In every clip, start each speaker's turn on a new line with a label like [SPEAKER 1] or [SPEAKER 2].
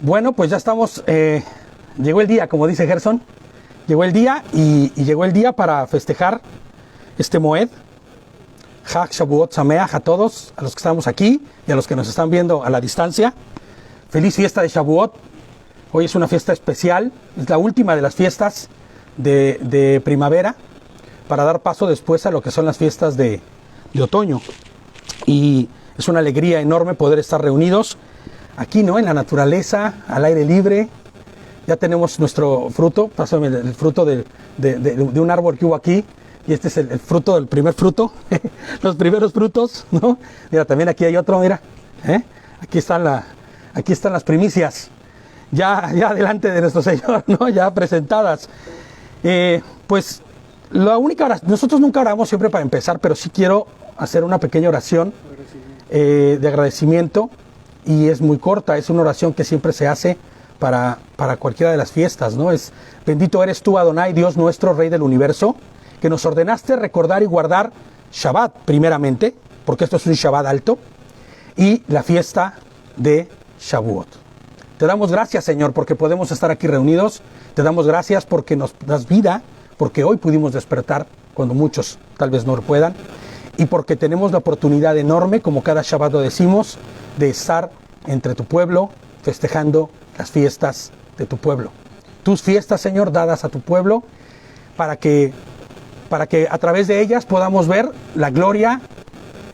[SPEAKER 1] Bueno, pues ya estamos, llegó el día, como dice Gerson, llegó el día y llegó el día para festejar este Moed. Chag Shavuot Sameach a todos, a los que estamos aquí y a los que nos están viendo a la distancia. Feliz fiesta de Shavuot. Hoy es una fiesta especial, es la última de las fiestas de primavera, para dar paso después a lo que son las fiestas de otoño. Y es una alegría enorme poder estar reunidos aquí, ¿no? En la naturaleza, al aire libre. Ya tenemos nuestro fruto, pásame el fruto de un árbol que hubo aquí. Y este es el fruto del primer fruto, los primeros frutos, ¿no? Mira, también aquí hay otro, mira. Aquí están las primicias, ya delante de nuestro Señor, ¿no? Ya presentadas. Pues la única oración, nosotros nunca oramos siempre para empezar, pero sí quiero hacer una pequeña oración de agradecimiento, y es muy corta, es una oración que siempre se hace para cualquiera de las fiestas, ¿no? Es: bendito eres tú, Adonai, Dios nuestro, Rey del universo, que nos ordenaste recordar y guardar Shabbat primeramente, porque esto es un Shabbat alto, y la fiesta de Shavuot. Te damos gracias, Señor, porque podemos estar aquí reunidos. Te damos gracias porque nos das vida, porque hoy pudimos despertar cuando muchos tal vez no lo puedan, y porque tenemos la oportunidad enorme, como cada Shabbat lo decimos, de estar entre tu pueblo, festejando las fiestas de tu pueblo. Tus fiestas, Señor, dadas a tu pueblo, para que a través de ellas podamos ver la gloria,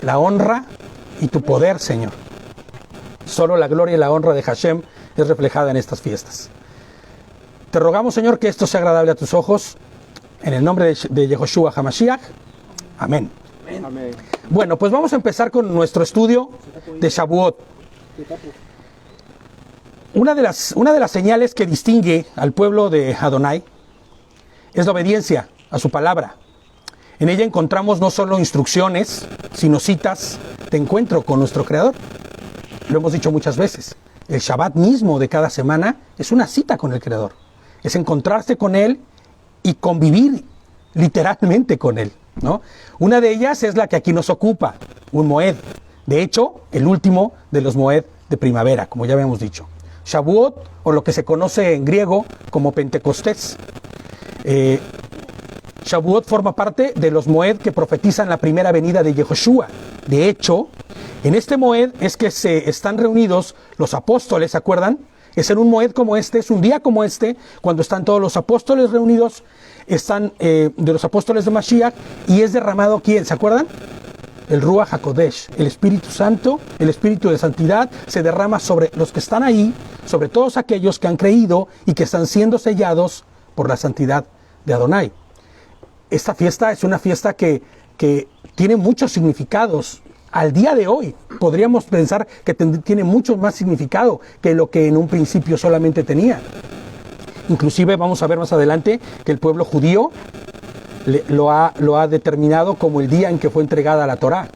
[SPEAKER 1] la honra y tu poder, Señor. Solo la gloria y la honra de Hashem es reflejada en estas fiestas. Te rogamos, Señor, que esto sea agradable a tus ojos, en el nombre de Yehoshua HaMashiach. Amén.
[SPEAKER 2] Amén.
[SPEAKER 1] Bueno, pues vamos a empezar con nuestro estudio de Shavuot. Una de las señales que distingue al pueblo de Adonai es la obediencia a su palabra. En ella encontramos no solo instrucciones, sino citas de encuentro con nuestro Creador. Lo hemos dicho muchas veces. El Shabbat mismo de cada semana es una cita con el Creador. Es encontrarse con Él y convivir literalmente con Él, ¿no? Una de ellas es la que aquí nos ocupa, un Moed. De hecho, el último de los Moed de primavera, como ya habíamos dicho. Shavuot, o lo que se conoce en griego como Pentecostés. Shavuot forma parte de los Moed que profetizan la primera venida de Yehoshua. De hecho, en este Moed es que se están reunidos los apóstoles, ¿se acuerdan? Es en un Moed como este, es un día como este, cuando están todos los apóstoles reunidos, están de los apóstoles de Mashiach, y es derramado ¿quién? ¿Se acuerdan? El Ruach HaKodesh, el Espíritu Santo, el Espíritu de Santidad, se derrama sobre los que están ahí, sobre todos aquellos que han creído y que están siendo sellados por la santidad de Adonai. Esta fiesta es una fiesta que tiene muchos significados. Al día de hoy podríamos pensar que tiene mucho más significado que lo que en un principio solamente tenía. Inclusive vamos a ver más adelante que el pueblo judío lo ha determinado como el día en que fue entregada la Torá.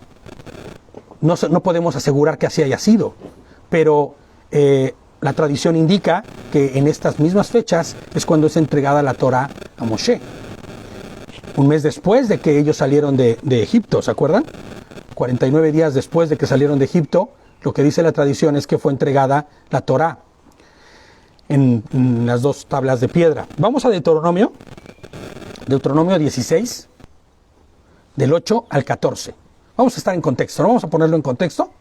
[SPEAKER 1] No podemos asegurar que así haya sido, pero la tradición indica que en estas mismas fechas es cuando es entregada la Torá a Moshe. Un mes después de que ellos salieron de Egipto, ¿se acuerdan? 49 días después de que salieron de Egipto, lo que dice la tradición es que fue entregada la Torá en las dos tablas de piedra. Vamos a Deuteronomio 16, del 8 al 14. Vamos a estar en contexto, ¿no? Vamos a ponerlo en contexto.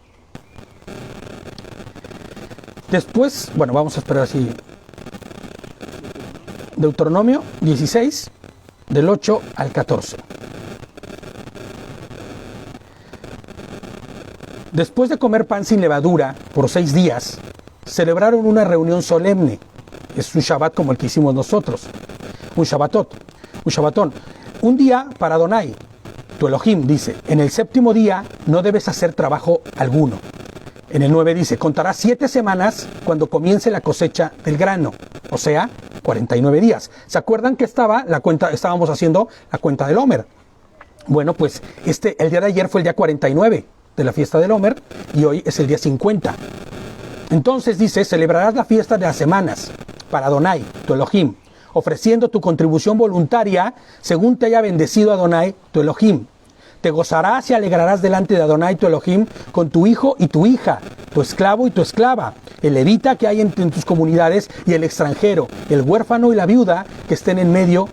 [SPEAKER 1] Después, bueno, vamos a esperar así. Deuteronomio 16, del 8 al 14. Después de comer pan sin levadura por 6 días, celebraron una reunión solemne. Es un Shabbat como el que hicimos nosotros. Un Shabbatón. Un día para Adonai, tu Elohim, dice: en el 7º día no debes hacer trabajo alguno. En el 9 dice: contarás 7 semanas cuando comience la cosecha del grano. O sea, 49 días. ¿Se acuerdan que estábamos haciendo la cuenta del Homer? Bueno, pues el día de ayer fue el día 49 de la fiesta del Homer, y hoy es el día 50. Entonces dice: celebrarás la fiesta de las semanas para Adonai, tu Elohim, ofreciendo tu contribución voluntaria según te haya bendecido Adonai, tu Elohim. Te gozarás y alegrarás delante de Adonai, tu Elohim, con tu hijo y tu hija, tu esclavo y tu esclava, el levita que hay en tus comunidades y el extranjero, el huérfano y la viuda que estén en medio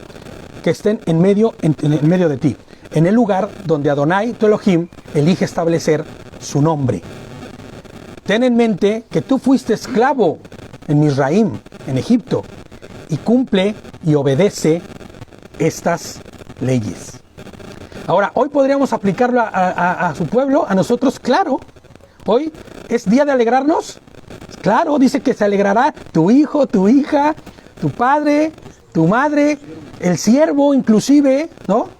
[SPEAKER 1] de ti, en el lugar donde Adonai, tu Elohim, elige establecer su nombre. Ten en mente que tú fuiste esclavo en Misraim, en Egipto, y cumple y obedece estas leyes. Ahora, hoy podríamos aplicarlo a su pueblo, a nosotros, claro. Hoy es día de alegrarnos. Claro, dice que se alegrará tu hijo, tu hija, tu padre, tu madre, el siervo inclusive, ¿no?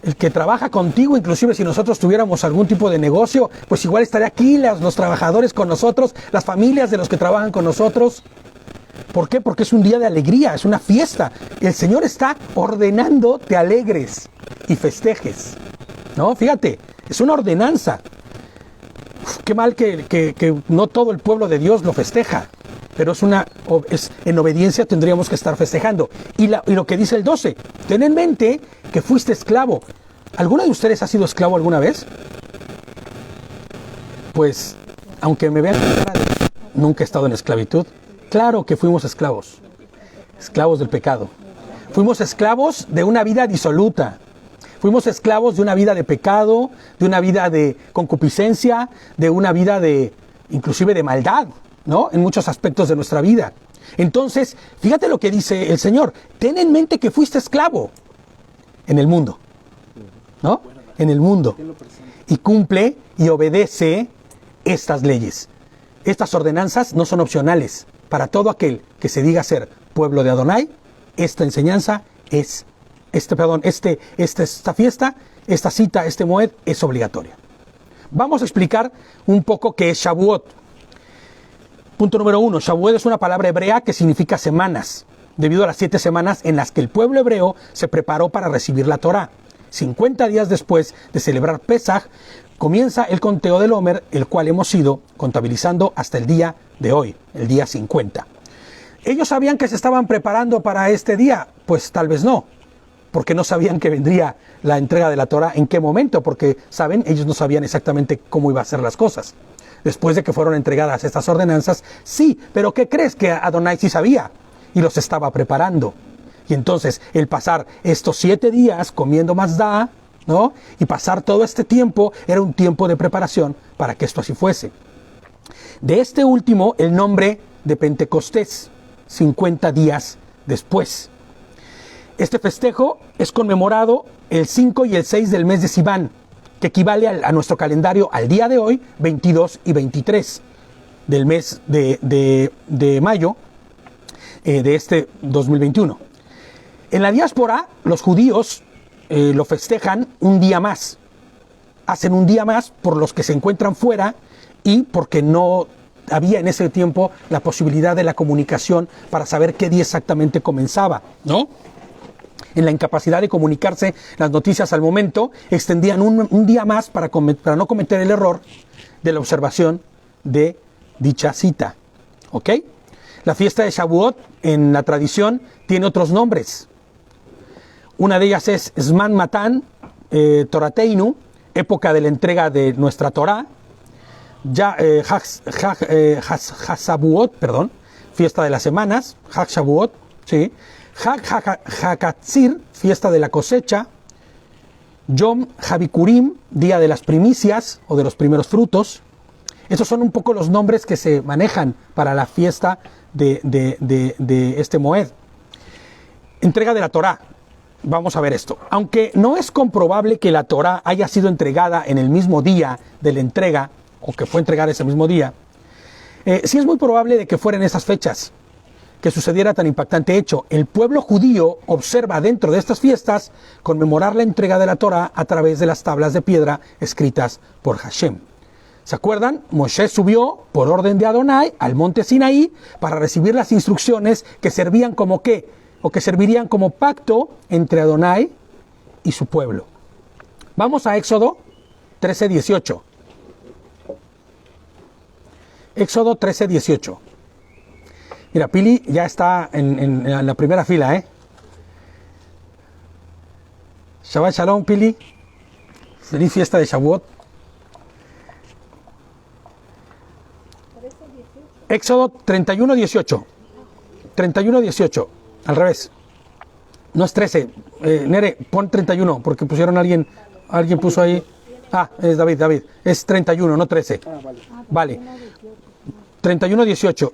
[SPEAKER 1] El que trabaja contigo, inclusive si nosotros tuviéramos algún tipo de negocio, pues igual estaría aquí los trabajadores con nosotros, las familias de los que trabajan con nosotros. ¿Por qué? Porque es un día de alegría, es una fiesta. El Señor está ordenando te alegres y festejes. ¿No? Fíjate, es una ordenanza. Qué mal que no todo el pueblo de Dios lo festeja, pero en obediencia tendríamos que estar festejando. Y lo que dice el 12, ten en mente que fuiste esclavo. ¿Alguno de ustedes ha sido esclavo alguna vez? Pues, aunque me vean con cara de nunca he estado en esclavitud, claro que fuimos esclavos del pecado. Fuimos esclavos de una vida disoluta. Fuimos esclavos de una vida de pecado, de una vida de concupiscencia, de una vida inclusive de maldad, ¿no? En muchos aspectos de nuestra vida. Entonces, fíjate lo que dice el Señor. Ten en mente que fuiste esclavo en el mundo, ¿no? En el mundo. Y cumple y obedece estas leyes. Estas ordenanzas no son opcionales. Para todo aquel que se diga ser pueblo de Adonai, esta enseñanza es esta fiesta, esta cita, este Moed es obligatoria. Vamos a explicar un poco qué es Shavuot. Punto número 1. Shavuot es una palabra hebrea que significa semanas, debido a las 7 semanas en las que el pueblo hebreo se preparó para recibir la Torá. 50 días después de celebrar Pesaj, comienza el conteo del Omer, el cual hemos ido contabilizando hasta el día de hoy, el día 50. ¿Ellos sabían que se estaban preparando para este día? Pues tal vez no, porque no sabían que vendría la entrega de la Torá en qué momento, porque, ¿saben? Ellos no sabían exactamente cómo iba a ser las cosas. Después de que fueron entregadas estas ordenanzas, sí, pero ¿qué crees? Que Adonai sí sabía y los estaba preparando. Y entonces, el pasar estos 7 días comiendo mazdá, ¿no? Y pasar todo este tiempo, era un tiempo de preparación para que esto así fuese. De este último, el nombre de Pentecostés, 50 días después. Este festejo es conmemorado el 5 y el 6 del mes de Sivan, que equivale a nuestro calendario al día de hoy, 22 y 23 del mes de mayo de este 2021. En la diáspora, los judíos lo festejan un día más. Hacen un día más por los que se encuentran fuera y porque no había en ese tiempo la posibilidad de la comunicación para saber qué día exactamente comenzaba, ¿no? En la incapacidad de comunicarse las noticias al momento, extendían un día más para no cometer el error de la observación de dicha cita. ¿Ok? La fiesta de Shavuot, en la tradición, tiene otros nombres. Una de ellas es Zman Matan Torateinu, época de la entrega de nuestra Torá. Shavuot, fiesta de las semanas. Hag Shavuot, sí. Hakatzir, fiesta de la cosecha. Yom Habikurim, día de las primicias o de los primeros frutos. Esos son un poco los nombres que se manejan para la fiesta de este Moed. Entrega de la Torá. Vamos a ver esto. Aunque no es comprobable que la Torá haya sido entregada en el mismo día de la entrega, o que fue entregada ese mismo día, sí es muy probable de que fueran esas fechas que sucediera tan impactante hecho. El pueblo judío observa dentro de estas fiestas conmemorar la entrega de la Torá a través de las tablas de piedra escritas por Hashem. ¿Se acuerdan? Moshe subió por orden de Adonai al monte Sinaí para recibir las instrucciones que servían como ¿qué? O que servirían como pacto entre Adonai y su pueblo. Vamos a Éxodo 13:18. Éxodo 13:18. Mira, Pili ya está en la primera fila, ¿eh? Shabbat Shalom, Pili. Feliz fiesta de Shavuot. Éxodo 31, 18. 31, 18. Al revés. No es 13. Nere, pon 31, porque pusieron alguien puso ahí. Ah, es David. Es 31, no 13. Vale. 31, 18.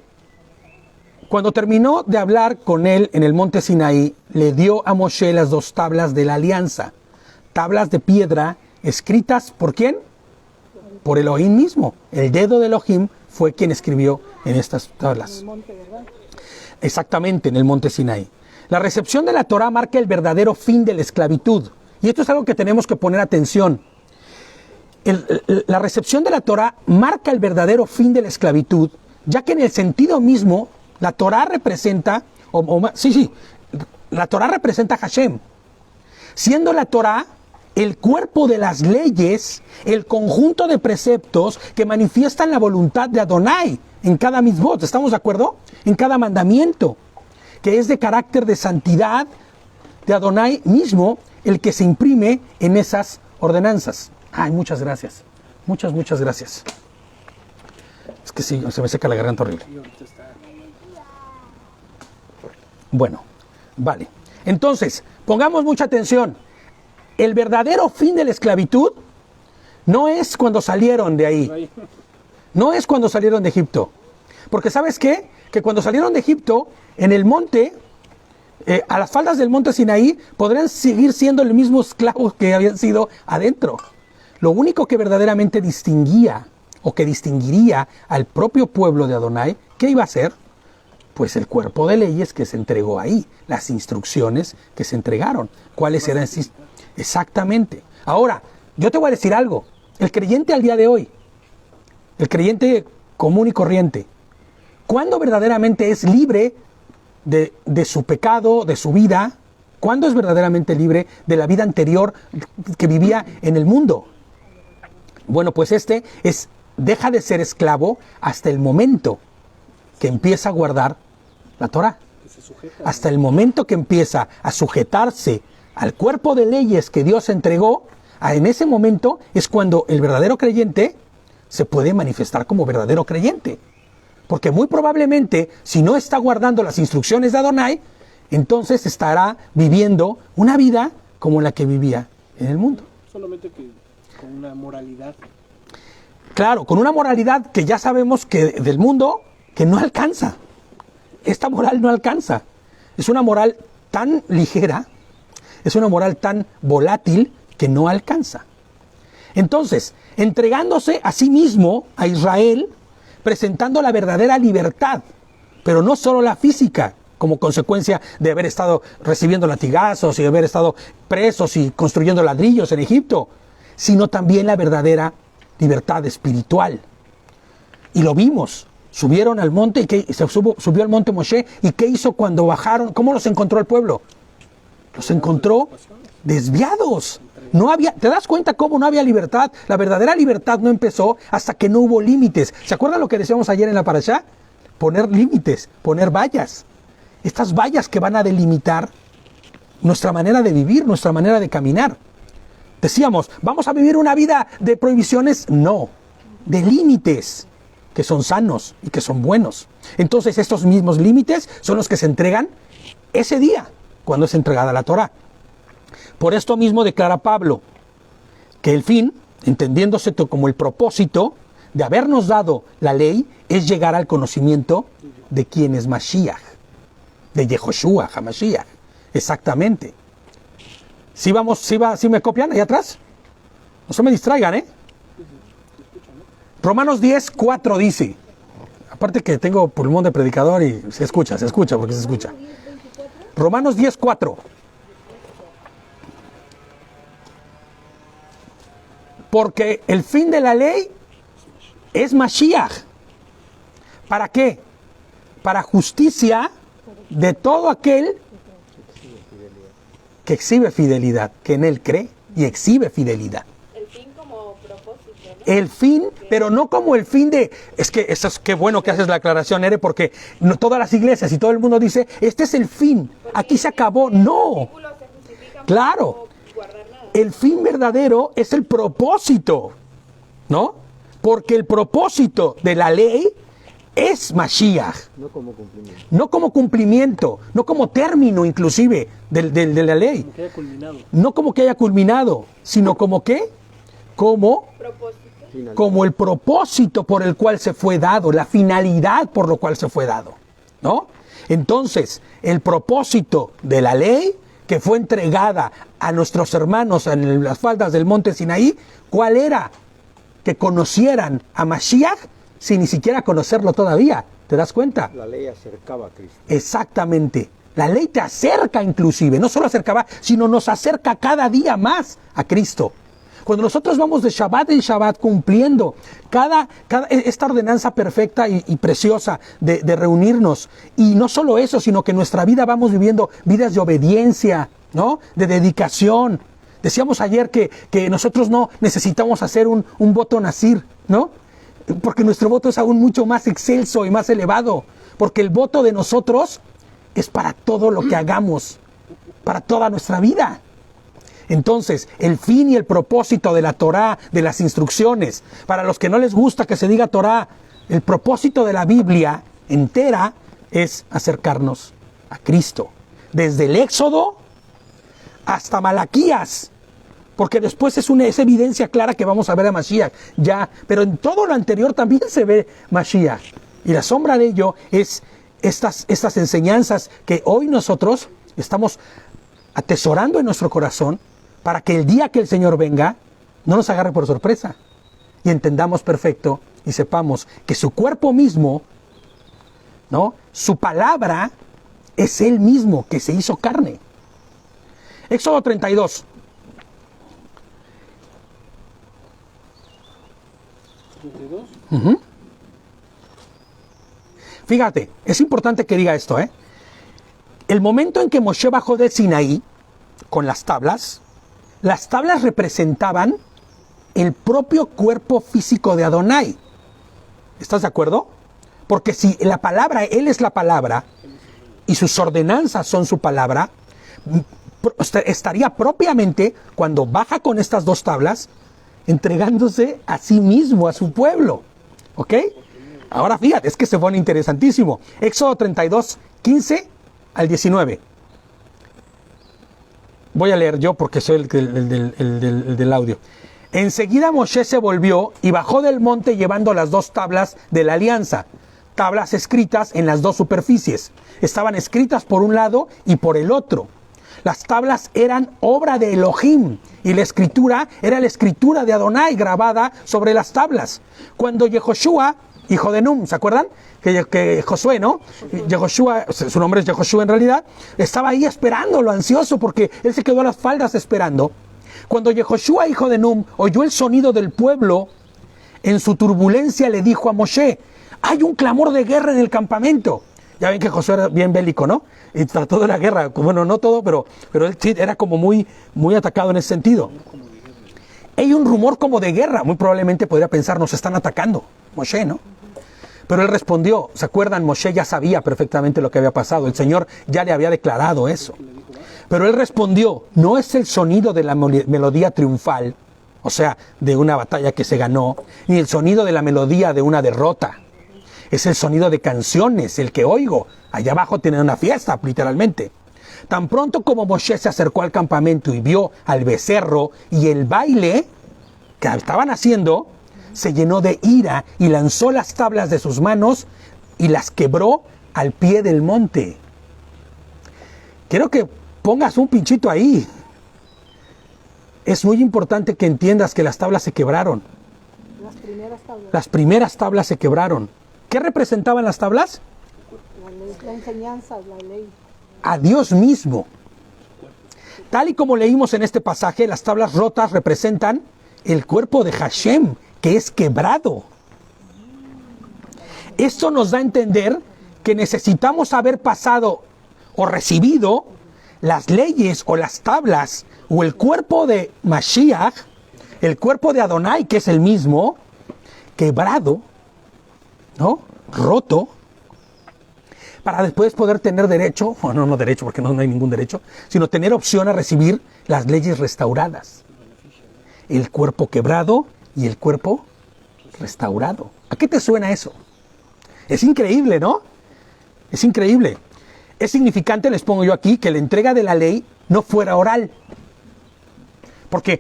[SPEAKER 1] Cuando terminó de hablar con él en el monte Sinaí, le dio a Moshe las 2 tablas de la alianza. Tablas de piedra escritas ¿por quién? Por Elohim mismo. El dedo de Elohim fue quien escribió en estas tablas. Exactamente, en el monte Sinaí. La recepción de la Torá marca el verdadero fin de la esclavitud. Y esto es algo que tenemos que poner atención. La recepción de la Torá marca el verdadero fin de la esclavitud, ya que en el sentido mismo, la Torá representa, la Torá representa a Hashem. Siendo la Torá el cuerpo de las leyes, el conjunto de preceptos que manifiestan la voluntad de Adonai en cada mitzvot, ¿estamos de acuerdo? En cada mandamiento, que es de carácter de santidad de Adonai mismo, el que se imprime en esas ordenanzas. Ay, muchas gracias. Muchas gracias. Es que sí, se me seca la garganta horrible. Bueno, vale. Entonces, pongamos mucha atención. El verdadero fin de la esclavitud no es cuando salieron de ahí. No es cuando salieron de Egipto. Porque ¿sabes qué? Que cuando salieron de Egipto, en el monte, a las faldas del monte Sinaí, podrían seguir siendo el mismo esclavos que habían sido adentro. Lo único que verdaderamente distinguía o que distinguiría al propio pueblo de Adonai, ¿qué iba a ser? Pues el cuerpo de leyes que se entregó ahí, las instrucciones que se entregaron. ¿Cuáles eran? Exactamente. Ahora, yo te voy a decir algo. El creyente al día de hoy, el creyente común y corriente, ¿cuándo verdaderamente es libre de su pecado, de su vida? ¿Cuándo es verdaderamente libre de la vida anterior que vivía en el mundo? Bueno, pues deja de ser esclavo hasta el momento que empieza a guardar la Torá. Hasta el momento que empieza a sujetarse al cuerpo de leyes que Dios entregó, en ese momento es cuando el verdadero creyente se puede manifestar como verdadero creyente. Porque muy probablemente, si no está guardando las instrucciones de Adonai, entonces estará viviendo una vida como la que vivía en el mundo.
[SPEAKER 2] Solamente que con una moralidad.
[SPEAKER 1] Claro, con una moralidad que ya sabemos que del mundo que no alcanza. Esta moral no alcanza. Es una moral tan ligera, es una moral tan volátil que no alcanza. Entonces, entregándose a sí mismo, a Israel, presentando la verdadera libertad, pero no solo la física, como consecuencia de haber estado recibiendo latigazos y haber estado presos y construyendo ladrillos en Egipto, sino también la verdadera libertad espiritual. Y lo vimos. Subieron al monte y subió al monte Moshe. ¿Y qué hizo cuando bajaron? ¿Cómo los encontró el pueblo? Los encontró desviados. No había, ¿te das cuenta cómo no había libertad? La verdadera libertad no empezó hasta que no hubo límites. ¿Se acuerdan lo que decíamos ayer en la parashá? Poner límites, poner vallas. Estas vallas que van a delimitar nuestra manera de vivir, nuestra manera de caminar. Decíamos, ¿vamos a vivir una vida de prohibiciones? No, de límites que son sanos y que son buenos. Entonces estos mismos límites son los que se entregan ese día, cuando es entregada la Torá. Por esto mismo declara Pablo que el fin, entendiéndose como el propósito de habernos dado la ley, es llegar al conocimiento de quién es Mashiach, de Yehoshua, HaMashiach. Exactamente. ¿Sí me copian ahí atrás? No se me distraigan, ¿eh? Romanos 10, 4 dice, aparte que tengo pulmón de predicador y se escucha porque se escucha. Romanos 10, 4. Porque el fin de la ley es Mashiach. ¿Para qué? Para justicia de todo aquel que exhibe fidelidad, que en él cree y exhibe fidelidad.
[SPEAKER 3] El fin como propósito, ¿no?
[SPEAKER 1] El fin, pero no como el fin de... Es que eso es qué bueno que haces la aclaración, Ere, porque no, todas las iglesias y todo el mundo dice, este es el fin, aquí se acabó. No, claro, el fin verdadero es el propósito, ¿no? Porque el propósito de la ley es Mashiach.
[SPEAKER 4] No como cumplimiento.
[SPEAKER 1] No como cumplimiento, no como término inclusive de la ley.
[SPEAKER 2] Como que haya culminado.
[SPEAKER 1] No como que haya culminado, sino como ¿qué? Como
[SPEAKER 3] Propósito.
[SPEAKER 4] Final.
[SPEAKER 1] como el propósito por el cual se fue dado, la finalidad por lo cual se fue dado, ¿no? Entonces, el propósito de la ley que fue entregada a nuestros hermanos en las faldas del monte Sinaí, ¿cuál era? Que conocieran a Mashiach sin ni siquiera conocerlo todavía, ¿te das cuenta?
[SPEAKER 4] La ley acercaba a Cristo.
[SPEAKER 1] Exactamente. La ley te acerca inclusive, no solo acercaba, sino nos acerca cada día más a Cristo. Cuando nosotros vamos de Shabbat en Shabbat cumpliendo esta ordenanza perfecta y preciosa de reunirnos, y no solo eso, sino que en nuestra vida vamos viviendo vidas de obediencia, ¿no? De dedicación. Decíamos ayer que nosotros no necesitamos hacer un voto nazir, ¿no? Porque nuestro voto es aún mucho más excelso y más elevado, porque el voto de nosotros es para todo lo que hagamos, para toda nuestra vida. Entonces, el fin y el propósito de la Torá, de las instrucciones, para los que no les gusta que se diga Torá, el propósito de la Biblia entera es acercarnos a Cristo. Desde el Éxodo hasta Malaquías, porque después es evidencia clara que vamos a ver a Mashiach, ya, pero en todo lo anterior también se ve Mashiach. Y la sombra de ello es estas enseñanzas que hoy nosotros estamos atesorando en nuestro corazón, para que el día que el Señor venga, no nos agarre por sorpresa y entendamos perfecto y sepamos que su cuerpo mismo, ¿no? Su palabra es Él mismo que se hizo carne. Éxodo 32.
[SPEAKER 2] 32.
[SPEAKER 1] Fíjate, es importante que diga esto, ¿eh? El momento en que Moshe bajó del Sinaí con las tablas representaban el propio cuerpo físico de Adonai. ¿Estás de acuerdo? Porque si la palabra, Él es la palabra, y sus ordenanzas son su palabra, estaría propiamente, cuando baja con estas dos tablas, entregándose a sí mismo, a su pueblo. ¿Ok? Ahora fíjate, es que se pone interesantísimo. Éxodo 32, 15 al 19. Voy a leer yo porque soy el del audio. Enseguida Moshe se volvió y bajó del monte llevando las dos tablas de la alianza, tablas escritas en las dos superficies. Estaban escritas por un lado y por el otro. Las tablas eran obra de Elohim y la escritura era la escritura de Adonai grabada sobre las tablas. Cuando Yehoshua, hijo de Num, ¿se acuerdan? Que Josué, ¿no? Yehoshua, su nombre es Yehoshua en realidad, estaba ahí esperándolo, ansioso, porque él se quedó a las faldas esperando. Cuando Yehoshua, hijo de Num, oyó el sonido del pueblo, en su turbulencia le dijo a Moshe: hay un clamor de guerra en el campamento. Ya ven que Josué era bien bélico, ¿no? Y trató de la guerra, bueno, no todo, pero él sí era como muy atacado en ese sentido. Hay un rumor como de guerra, muy probablemente podría pensar, nos están atacando, Moshe, ¿no? Pero él respondió, ¿se acuerdan? Moshe ya sabía perfectamente lo que había pasado, el Señor ya le había declarado eso. Pero él respondió, no es el sonido de la melodía triunfal, o sea, de una batalla que se ganó, ni el sonido de la melodía de una derrota. Es el sonido de canciones, el que oigo. Allá abajo tienen una fiesta, literalmente. Tan pronto como Moshe se acercó al campamento y vio al becerro y el baile que estaban haciendo, se llenó de ira y lanzó las tablas de sus manos y las quebró al pie del monte. Quiero que pongas un pinchito ahí. Es muy importante que entiendas que las tablas se quebraron.
[SPEAKER 5] Las primeras tablas.
[SPEAKER 1] Las primeras tablas se quebraron. ¿Qué representaban las tablas?
[SPEAKER 5] La enseñanza, la ley.
[SPEAKER 1] A Dios mismo. Tal y como leímos en este pasaje, las tablas rotas representan el cuerpo de Hashem, que es quebrado. Esto nos da a entender que necesitamos haber pasado o recibido las leyes o las tablas o el cuerpo de Mashiach, el cuerpo de Adonai, que es el mismo, quebrado, ¿no? Roto, para después poder tener derecho, o no derecho porque no hay ningún derecho, sino tener opción a recibir las leyes restauradas. El cuerpo quebrado y el cuerpo restaurado. ¿A qué te suena eso? Es increíble, ¿no? Es increíble. Es significante, les pongo yo aquí, que la entrega de la ley no fuera oral. Porque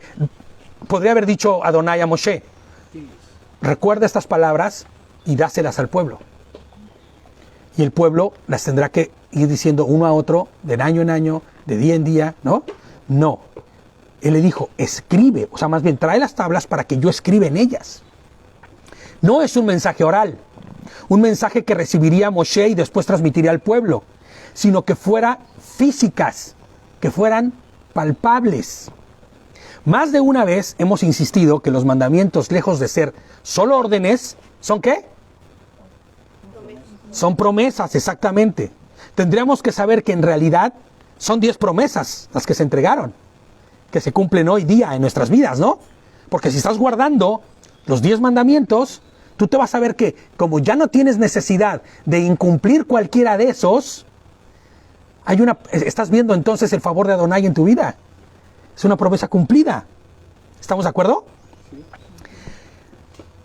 [SPEAKER 1] podría haber dicho Adonai a Moshe, recuerda estas palabras y dáselas al pueblo. Y el pueblo las tendrá que ir diciendo uno a otro, de año en año, de día en día, ¿no? No. Él le dijo, escribe, o sea, más bien trae las tablas para que yo escriba en ellas. No es un mensaje oral, un mensaje que recibiría Moshe y después transmitiría al pueblo, sino que fuera físicas, que fueran palpables. Más de una vez hemos insistido que los mandamientos, lejos de ser solo órdenes, ¿son qué? Son promesas, exactamente. Tendríamos que saber que en realidad son 10 promesas las que se entregaron, que se cumplen hoy día en nuestras vidas, ¿no? Porque si estás guardando los 10 mandamientos, tú te vas a ver que como ya no tienes necesidad de incumplir cualquiera de esos, estás viendo entonces el favor de Adonai en tu vida. Es una promesa cumplida. ¿Estamos de acuerdo?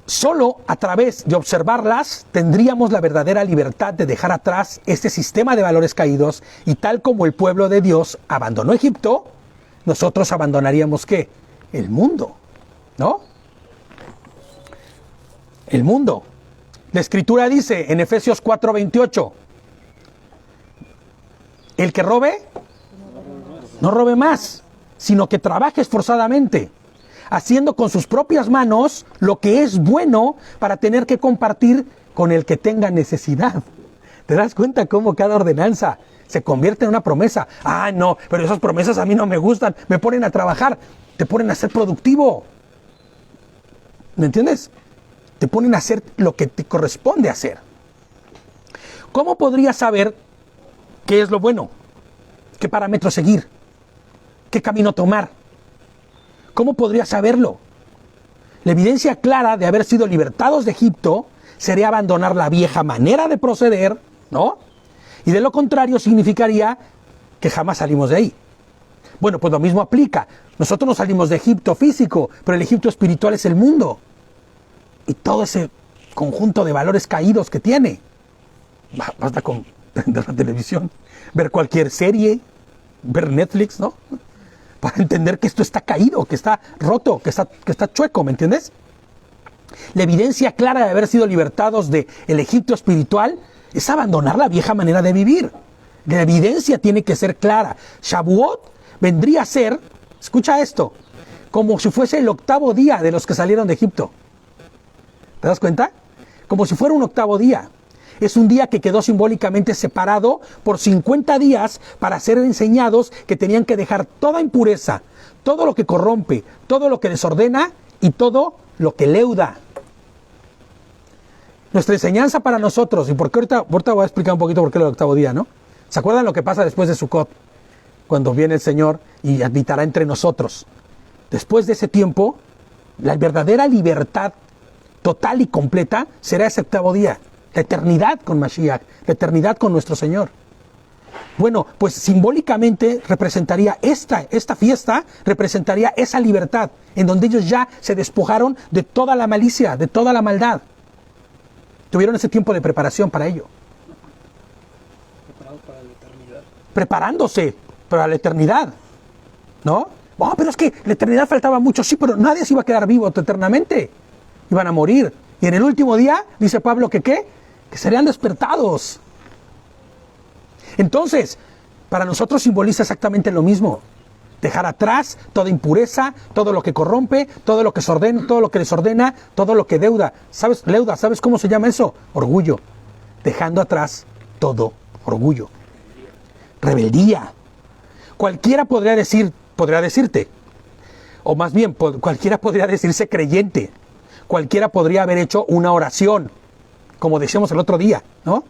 [SPEAKER 1] Solo a través de observarlas tendríamos la verdadera libertad de dejar atrás este sistema de valores caídos, y tal como el pueblo de Dios abandonó Egipto, nosotros abandonaríamos ¿qué? El mundo, ¿no? El mundo. La Escritura dice en Efesios 4:28, el que robe, no robe más, sino que trabaje esforzadamente, haciendo con sus propias manos lo que es bueno para tener que compartir con el que tenga necesidad. ¿Te das cuenta cómo cada ordenanza se convierte en una promesa? Ah, no, pero esas promesas a mí no me gustan, me ponen a trabajar, te ponen a ser productivo. ¿Me entiendes? Te ponen a hacer lo que te corresponde hacer. ¿Cómo podrías saber qué es lo bueno? ¿Qué parámetros seguir? ¿Qué camino tomar? ¿Cómo podrías saberlo? La evidencia clara de haber sido libertados de Egipto sería abandonar la vieja manera de proceder, ¿no? Y de lo contrario significaría que jamás salimos de ahí. Bueno, pues lo mismo aplica. Nosotros no salimos de Egipto físico, pero el Egipto espiritual es el mundo. Y todo ese conjunto de valores caídos que tiene. Basta con prender la televisión, ver cualquier serie, ver Netflix, ¿no? Para entender que esto está caído, que está roto, que está chueco, ¿me entiendes? La evidencia clara de haber sido libertados del Egipto espiritual es abandonar la vieja manera de vivir. La evidencia tiene que ser clara. Shavuot vendría a ser, escucha esto, como si fuese el 8º día de los que salieron de Egipto. ¿Te das cuenta? Como si fuera un 8º día. Es un día que quedó simbólicamente separado por 50 días para ser enseñados que tenían que dejar toda impureza, todo lo que corrompe, todo lo que desordena y todo lo que leuda. Nuestra enseñanza para nosotros, y porque ahorita voy a explicar un poquito por qué el 8º día, ¿no? ¿Se acuerdan lo que pasa después de Sukkot? Cuando viene el Señor y habitará entre nosotros. Después de ese tiempo, la verdadera libertad total y completa será ese 8º día. La eternidad con Mashiach, la eternidad con nuestro Señor. Bueno, pues simbólicamente representaría esta fiesta, representaría esa libertad, en donde ellos ya se despojaron de toda la malicia, de toda la maldad. Tuvieron ese tiempo de preparación para ello.
[SPEAKER 2] Preparado para la eternidad.
[SPEAKER 1] Preparándose para la eternidad, ¿no? Oh, pero es que la eternidad faltaba mucho, sí, pero nadie se iba a quedar vivo eternamente. Iban a morir. Y en el último día, dice Pablo, que ¿qué? Que serían despertados. Entonces, para nosotros simboliza exactamente lo mismo. Dejar atrás toda impureza, todo lo que corrompe, todo lo que desordena, todo lo que desordena, todo lo que deuda. ¿Sabes cómo se llama eso? Orgullo. Dejando atrás todo orgullo. Rebeldía. Cualquiera podría decirte, o más bien, cualquiera podría decirse creyente. Cualquiera podría haber hecho una oración, como decíamos el otro día, ¿no?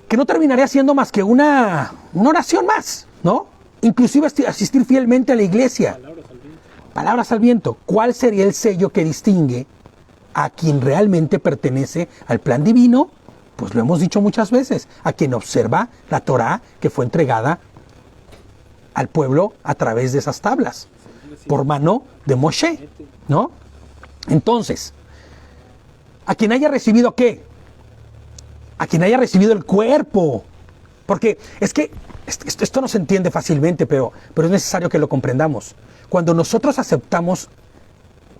[SPEAKER 1] Que no terminaría siendo más que una oración más, ¿no? Inclusive asistir fielmente a la iglesia. Palabras al viento. ¿Cuál sería el sello que distingue a quien realmente pertenece al plan divino? Pues lo hemos dicho muchas veces, a quien observa la Torá que fue entregada al pueblo a través de esas tablas, por mano de Moshe, ¿no? Entonces, A quien haya recibido ¿qué? A quien haya recibido el cuerpo. Porque es que esto no se entiende fácilmente, pero es necesario que lo comprendamos. Cuando nosotros aceptamos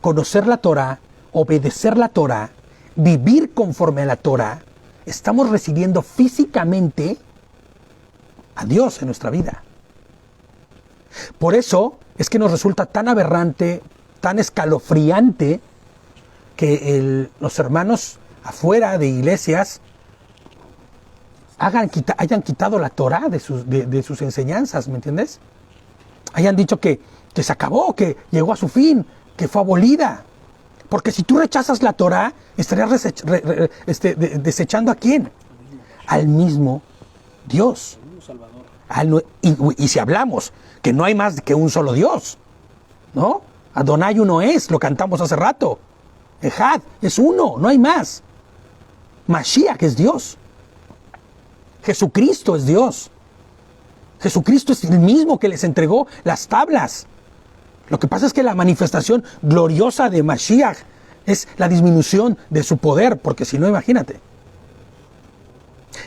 [SPEAKER 1] conocer la Torah, obedecer la Torah, vivir conforme a la Torah, estamos recibiendo físicamente a Dios en nuestra vida. Por eso es que nos resulta tan aberrante, tan escalofriante que los hermanos afuera de iglesias hayan quitado la Torah de sus enseñanzas, ¿me entiendes? Hayan dicho que se acabó, que llegó a su fin, que fue abolida. Porque si tú rechazas la Torah, estarías desechando ¿a quién? Al mismo Dios.
[SPEAKER 2] Salvador.
[SPEAKER 1] Y si hablamos que no hay más que un solo Dios, ¿no? Adonai uno es, lo cantamos hace rato. Ejad es uno, no hay más. Mashiach es Dios. Jesucristo es Dios. Jesucristo es el mismo que les entregó las tablas. Lo que pasa es que la manifestación gloriosa de Mashiach es la disminución de su poder, porque si no, imagínate.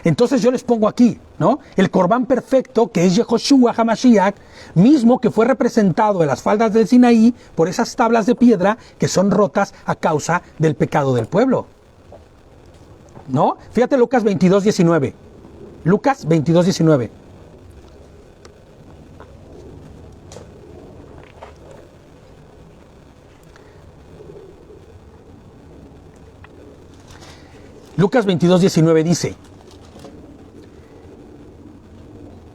[SPEAKER 1] Entonces yo les pongo aquí, ¿no? El Corbán perfecto, que es Yehoshua HaMashiach, mismo que fue representado en las faldas del Sinaí por esas tablas de piedra que son rotas a causa del pecado del pueblo. ¿No? Fíjate Lucas 22:19. Lucas 22:19. Lucas 22:19 dice,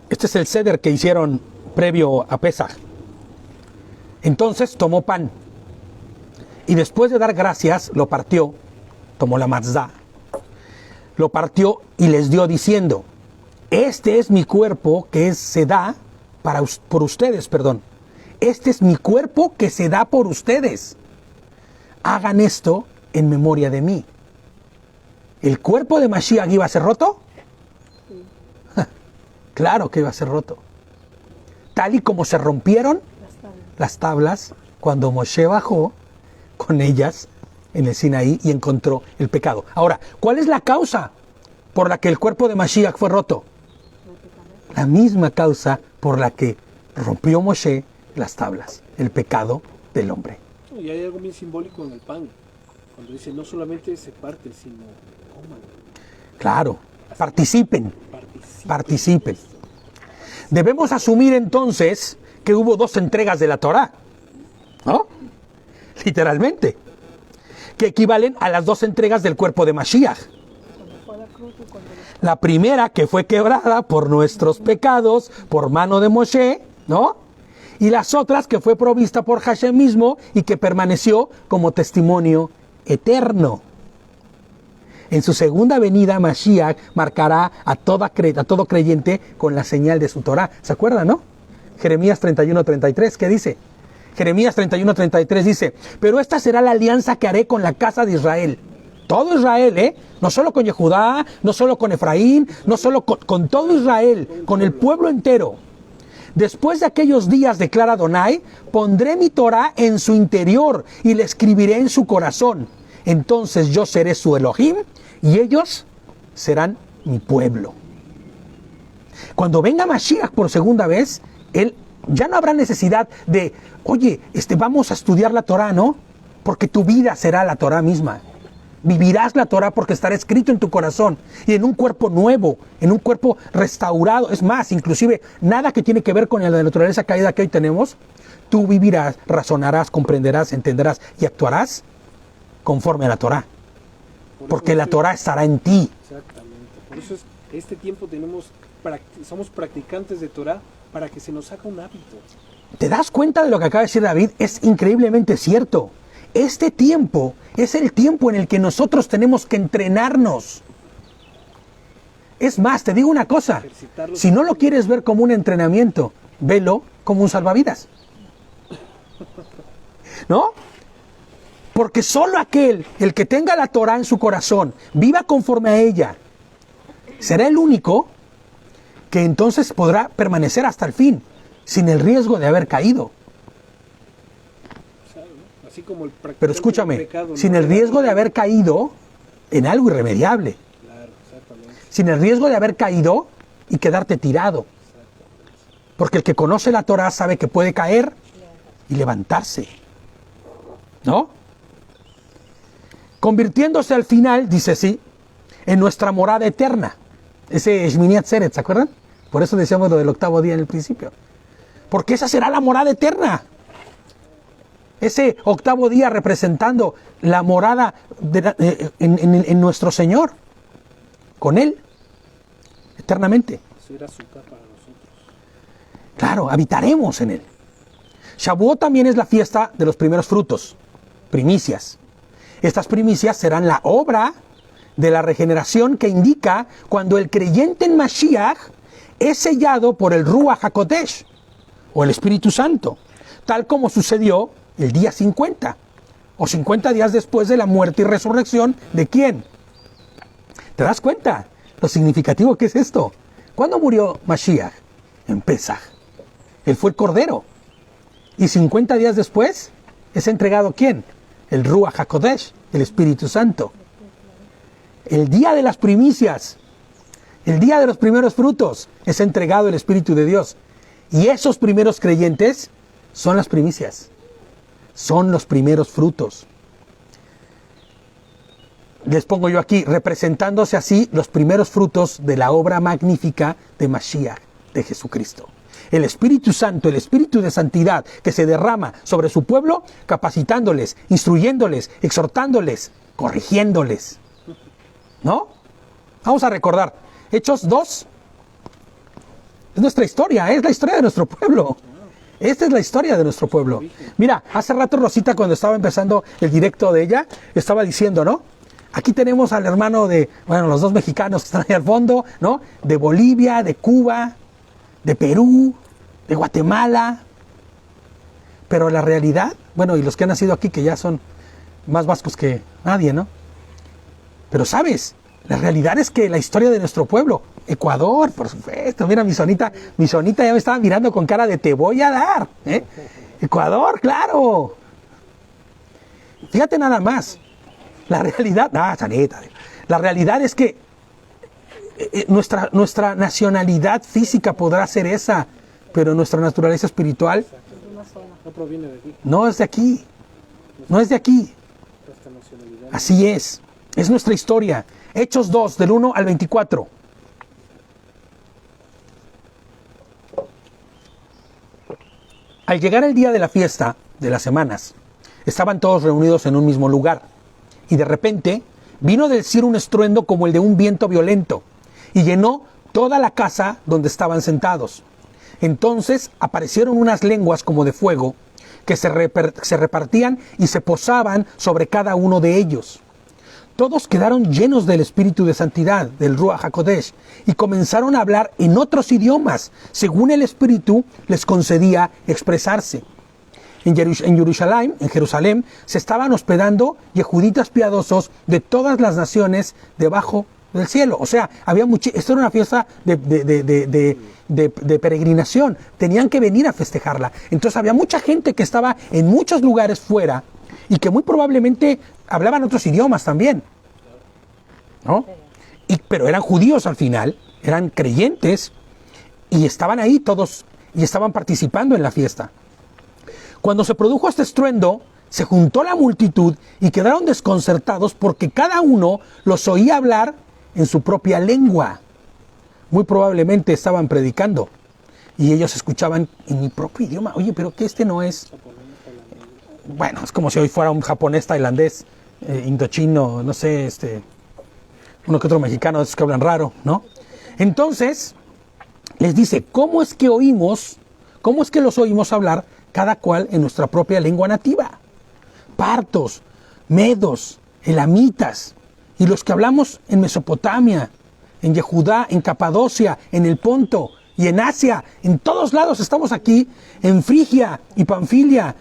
[SPEAKER 1] este es el ceder que hicieron previo a Pesaj. Entonces tomó pan y después de dar gracias lo partió, tomó la matzá, lo partió y les dio diciendo, este es mi cuerpo que se da por ustedes, este es mi cuerpo que se da por ustedes. Hagan esto en memoria de mí. ¿El cuerpo de Mashiach iba a ser roto?
[SPEAKER 5] Sí.
[SPEAKER 1] Claro que iba a ser roto. Tal y como se rompieron las tablas cuando Moshe bajó con ellas en el Sinaí y encontró el pecado. Ahora, ¿cuál es la causa por la que el cuerpo de Mashiach fue roto? La misma causa por la que rompió Moshe las tablas, el pecado del hombre.
[SPEAKER 2] Y hay algo bien simbólico en el pan, cuando dice no solamente se parte, sino coman.
[SPEAKER 1] Claro, participen. Debemos asumir entonces que hubo dos entregas de la Torah, ¿no? Literalmente, que equivalen a las dos entregas del cuerpo de Mashiach. La primera que fue quebrada por nuestros pecados, por mano de Moshe, ¿no? Y las otras que fue provista por Hashem mismo y que permaneció como testimonio eterno. En su segunda venida, Mashiach marcará a todo creyente con la señal de su Torah. ¿Se acuerdan, no? Jeremías 31:33, ¿qué dice? Jeremías 31:33 dice, pero esta será la alianza que haré con la casa de Israel. Todo Israel, no solo con Yehudá, no solo con Efraín, no solo con todo Israel, con el pueblo entero. Después de aquellos días, declara Adonai, pondré mi Torah en su interior y la escribiré en su corazón. Entonces yo seré su Elohim y ellos serán mi pueblo. Cuando venga Mashiach por segunda vez, él ya no habrá necesidad de, oye, vamos a estudiar la Torah, ¿no? Porque tu vida será la Torah misma. Vivirás la Torah porque estará escrito en tu corazón y en un cuerpo nuevo, en un cuerpo restaurado. Es más, inclusive, nada que tiene que ver con la naturaleza caída que hoy tenemos. Tú vivirás, razonarás, comprenderás, entenderás y actuarás conforme a la Torah. Porque la Torah estará en ti.
[SPEAKER 2] Exactamente. Por eso este tiempo somos practicantes de Torah para que se nos haga un hábito.
[SPEAKER 1] ¿Te das cuenta de lo que acaba de decir David? Es increíblemente cierto. Este tiempo es el tiempo en el que nosotros tenemos que entrenarnos. Es más, te digo una cosa, si no lo quieres ver como un entrenamiento, velo como un salvavidas. ¿No? Porque solo el que tenga la Torah en su corazón, viva conforme a ella, será el único que entonces podrá permanecer hasta el fin, sin el riesgo de haber caído.
[SPEAKER 2] Así como el
[SPEAKER 1] Pero escúchame, sin el riesgo de haber caído, en algo irremediable,
[SPEAKER 2] Claro, exactamente.
[SPEAKER 1] sin el riesgo de haber caído y quedarte tirado. Porque el que conoce la Torah sabe que puede caer y levantarse, ¿no? Convirtiéndose al final, dice así, en nuestra morada eterna. Ese Shmini Atzeret, ¿se acuerdan? Por eso decíamos lo del octavo día en el principio. Porque esa será la morada eterna. Ese octavo día representando la morada en nuestro Señor, con Él, eternamente.
[SPEAKER 2] Será su para nosotros.
[SPEAKER 1] Claro, habitaremos en Él. Shavuot también es la fiesta de los primeros frutos, primicias. Estas primicias serán la obra de la regeneración que indica cuando el creyente en Mashiach es sellado por el Ruach HaKodesh, o el Espíritu Santo, tal como sucedió el día 50, o 50 días después de la muerte y resurrección de ¿quién? ¿Te das cuenta lo significativo que es esto? ¿Cuándo murió Mashiach? En Pesaj. Él fue el Cordero. Y 50 días después es entregado ¿quién? El Ruach HaKodesh, el Espíritu Santo. El día de las primicias, el día de los primeros frutos, es entregado el Espíritu de Dios. Y esos primeros creyentes son las primicias. Son los primeros frutos. Les pongo yo aquí, representándose así los primeros frutos de la obra magnífica de Mashiach, de Jesucristo. El Espíritu Santo, el Espíritu de santidad que se derrama sobre su pueblo, capacitándoles, instruyéndoles, exhortándoles, corrigiéndoles. ¿No? Vamos a recordar. Hechos 2. Es nuestra historia, es la historia de nuestro pueblo. Esta es la historia de nuestro pueblo. Mira, hace rato Rosita, cuando estaba empezando el directo de ella, estaba diciendo, ¿no? Aquí tenemos al hermano de, bueno, los dos mexicanos que están ahí al fondo, ¿no? De Bolivia, de Cuba, de Perú, de Guatemala. Pero la realidad, bueno, y los que han nacido aquí, que ya son más vascos que nadie, ¿no? Pero sabes, la realidad es que la historia de nuestro pueblo, Ecuador, por supuesto, mira mi sonita ya me estaba mirando con cara de te voy a dar, ¿eh? Ecuador, claro. Fíjate nada más, la realidad, chaneta, la realidad es que nuestra nacionalidad física podrá ser esa, pero nuestra naturaleza espiritual
[SPEAKER 2] No proviene de aquí,
[SPEAKER 1] no es de aquí, no es de aquí.
[SPEAKER 2] esta nacionalidad.
[SPEAKER 1] Así es nuestra historia. Hechos 2, del 1 al 24. Al llegar el día de la fiesta de las semanas, estaban todos reunidos en un mismo lugar, y de repente vino del cielo un estruendo como el de un viento violento, y llenó toda la casa donde estaban sentados. Entonces aparecieron unas lenguas como de fuego, que se repartían y se posaban sobre cada uno de ellos. Todos quedaron llenos del espíritu de santidad, del Ruach HaKodesh, y comenzaron a hablar en otros idiomas, según el espíritu les concedía expresarse. En Jerusalén, se estaban hospedando yehuditas piadosos de todas las naciones debajo del cielo. O sea, esto era una fiesta de peregrinación. Tenían que venir a festejarla. Entonces había mucha gente que estaba en muchos lugares fuera y que muy probablemente hablaban otros idiomas también, ¿no? Pero eran judíos al final, eran creyentes y estaban ahí todos y estaban participando en la fiesta. Cuando se produjo este estruendo, se juntó la multitud y quedaron desconcertados porque cada uno los oía hablar en su propia lengua. Muy probablemente estaban predicando y ellos escuchaban en mi propio idioma. Oye, pero que este no es... Bueno, es como si hoy fuera un japonés, tailandés, indochino, no sé, uno que otro mexicano, esos que hablan raro, ¿no? Entonces, les dice, ¿cómo es que los oímos hablar cada cual en nuestra propia lengua nativa? Partos, medos, elamitas, y los que hablamos en Mesopotamia, en Yehudá, en Capadocia, en el Ponto y en Asia, en todos lados estamos aquí, en Frigia y Panfilia,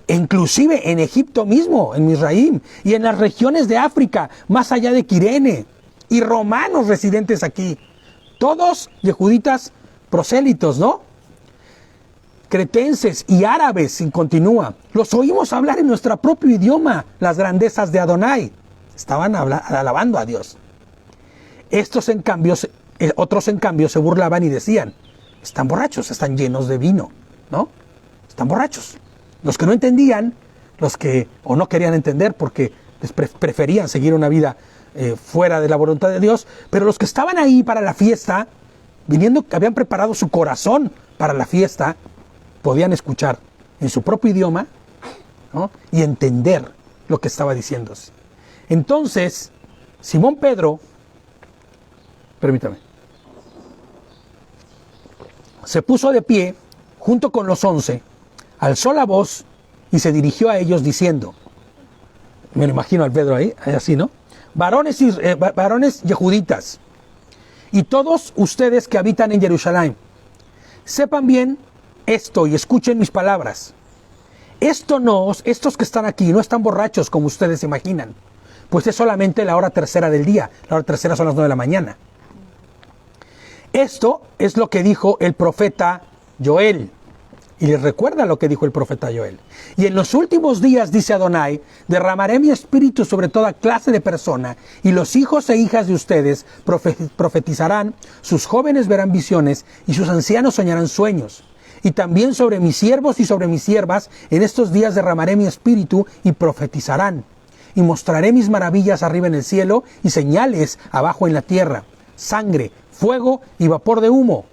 [SPEAKER 1] inclusive en Egipto mismo, en Misraim, y en las regiones de África, más allá de Quirene, y romanos residentes aquí, todos yehuditas prosélitos, ¿no? Cretenses y árabes, y continúa. Los oímos hablar en nuestro propio idioma las grandezas de Adonai, estaban alabando a Dios. Estos en cambio, otros en cambio se burlaban y decían, están borrachos, están llenos de vino, ¿no? Están borrachos. Los que no entendían, los que o no querían entender porque preferían seguir una vida fuera de la voluntad de Dios, pero los que estaban ahí para la fiesta, viniendo, habían preparado su corazón para la fiesta, podían escuchar en su propio idioma, ¿no? Y entender lo que estaba diciéndose. Entonces, Simón Pedro, permítame, se puso de pie junto con los 11, alzó la voz y se dirigió a ellos diciendo, me lo imagino al Pedro ahí, así, ¿no? Varones yehuditas, y todos ustedes que habitan en Jerusalén, sepan bien esto y escuchen mis palabras. Estos que están aquí no están borrachos como ustedes imaginan, pues es solamente la hora tercera del día. La hora tercera son las 9 de la mañana. Esto es lo que dijo el profeta Joel. Y les recuerda lo que dijo el profeta Joel. Y en los últimos días, dice Adonai, derramaré mi espíritu sobre toda clase de persona, y los hijos e hijas de ustedes profetizarán, sus jóvenes verán visiones, y sus ancianos soñarán sueños. Y también sobre mis siervos y sobre mis siervas, en estos días derramaré mi espíritu, y profetizarán. Y mostraré mis maravillas arriba en el cielo, y señales abajo en la tierra, sangre, fuego y vapor de humo.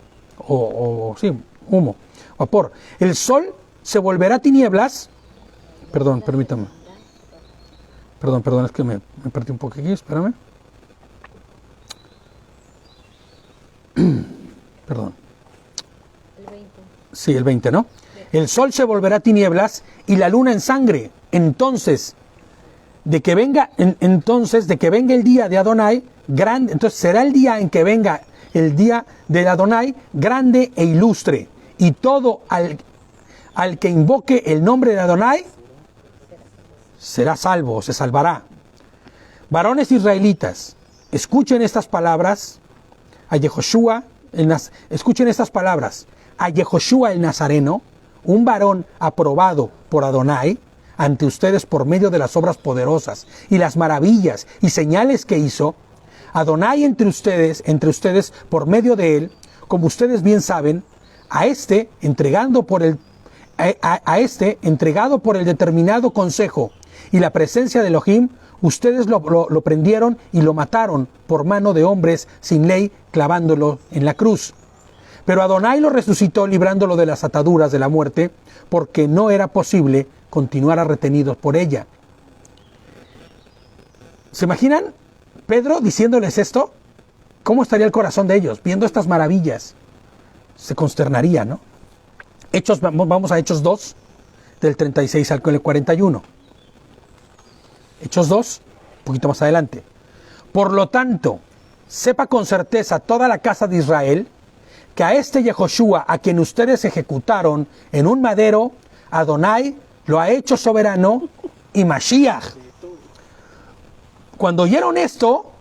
[SPEAKER 1] Humo. Vapor. El sol se volverá tinieblas. Perdón, permítame. Perdón, es que me perdí un poco aquí, espérame. Perdón.
[SPEAKER 3] El 20.
[SPEAKER 1] Sí, el 20, ¿no? El sol se volverá tinieblas y la luna en sangre. Entonces, de que venga el día de Adonai, grande, entonces será el día en que venga el día del Adonai, grande e ilustre. Y todo al que invoque el nombre de Adonai será salvo, se salvará. Varones israelitas, escuchen estas palabras a Yehoshua, escuchen estas palabras a Yehoshua el Nazareno, un varón aprobado por Adonai ante ustedes por medio de las obras poderosas y las maravillas y señales que hizo. Adonai entre ustedes por medio de él, como ustedes bien saben, a este entregado por el determinado consejo y la presencia de Elohim, ustedes lo prendieron y lo mataron por mano de hombres sin ley, clavándolo en la cruz. Pero Adonai lo resucitó librándolo de las ataduras de la muerte, porque no era posible continuar retenidos por ella. ¿Se imaginan Pedro diciéndoles esto? ¿Cómo estaría el corazón de ellos viendo estas maravillas? Se consternaría, ¿no? Vamos a Hechos 2, del 36 al 41. Hechos 2, un poquito más adelante. Por lo tanto, sepa con certeza toda la casa de Israel, que a este Yehoshua, a quien ustedes ejecutaron en un madero, Adonai lo ha hecho soberano y Mashiach. Cuando oyeron esto,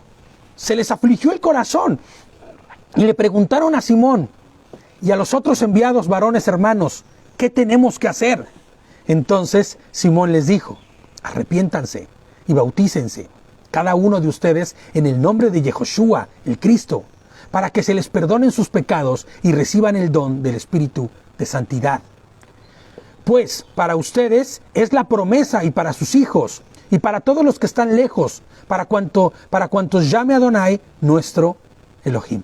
[SPEAKER 1] se les afligió el corazón y le preguntaron a Simón y a los otros enviados varones hermanos, ¿qué tenemos que hacer? Entonces Simón les dijo, arrepiéntanse y bautícense, cada uno de ustedes en el nombre de Yehoshua, el Cristo, para que se les perdonen sus pecados y reciban el don del Espíritu de santidad. Pues para ustedes es la promesa y para sus hijos y para todos los que están lejos, para cuantos llame Adonai nuestro Elohim.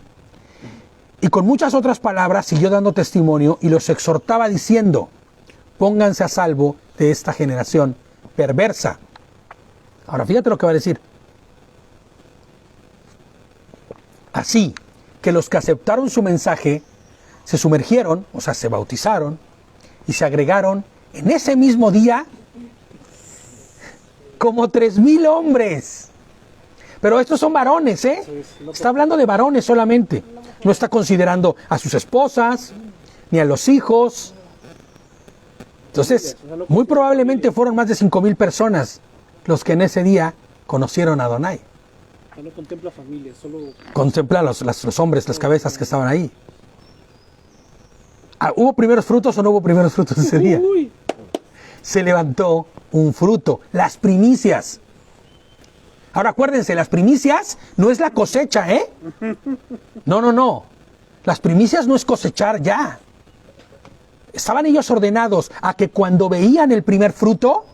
[SPEAKER 1] Y con muchas otras palabras siguió dando testimonio y los exhortaba diciendo, pónganse a salvo de esta generación perversa. Ahora fíjate lo que va a decir. Así que los que aceptaron su mensaje se sumergieron, o sea, se bautizaron y se agregaron en ese mismo día como 3,000 hombres. Pero estos son varones, ¿eh? Está hablando de varones solamente. No está considerando a sus esposas, ni a los hijos. Entonces, muy probablemente fueron más de 5,000 personas los que en ese día conocieron a Adonai.
[SPEAKER 2] No contempla familia, solo...
[SPEAKER 1] Contempla los hombres, las cabezas que estaban ahí. ¿Hubo primeros frutos o no hubo primeros frutos ese día? Se levantó un fruto, las primicias. Ahora acuérdense, las primicias no es la cosecha, ¿eh? No. Las primicias no es cosechar ya. Estaban ellos ordenados a que cuando veían el primer fruto,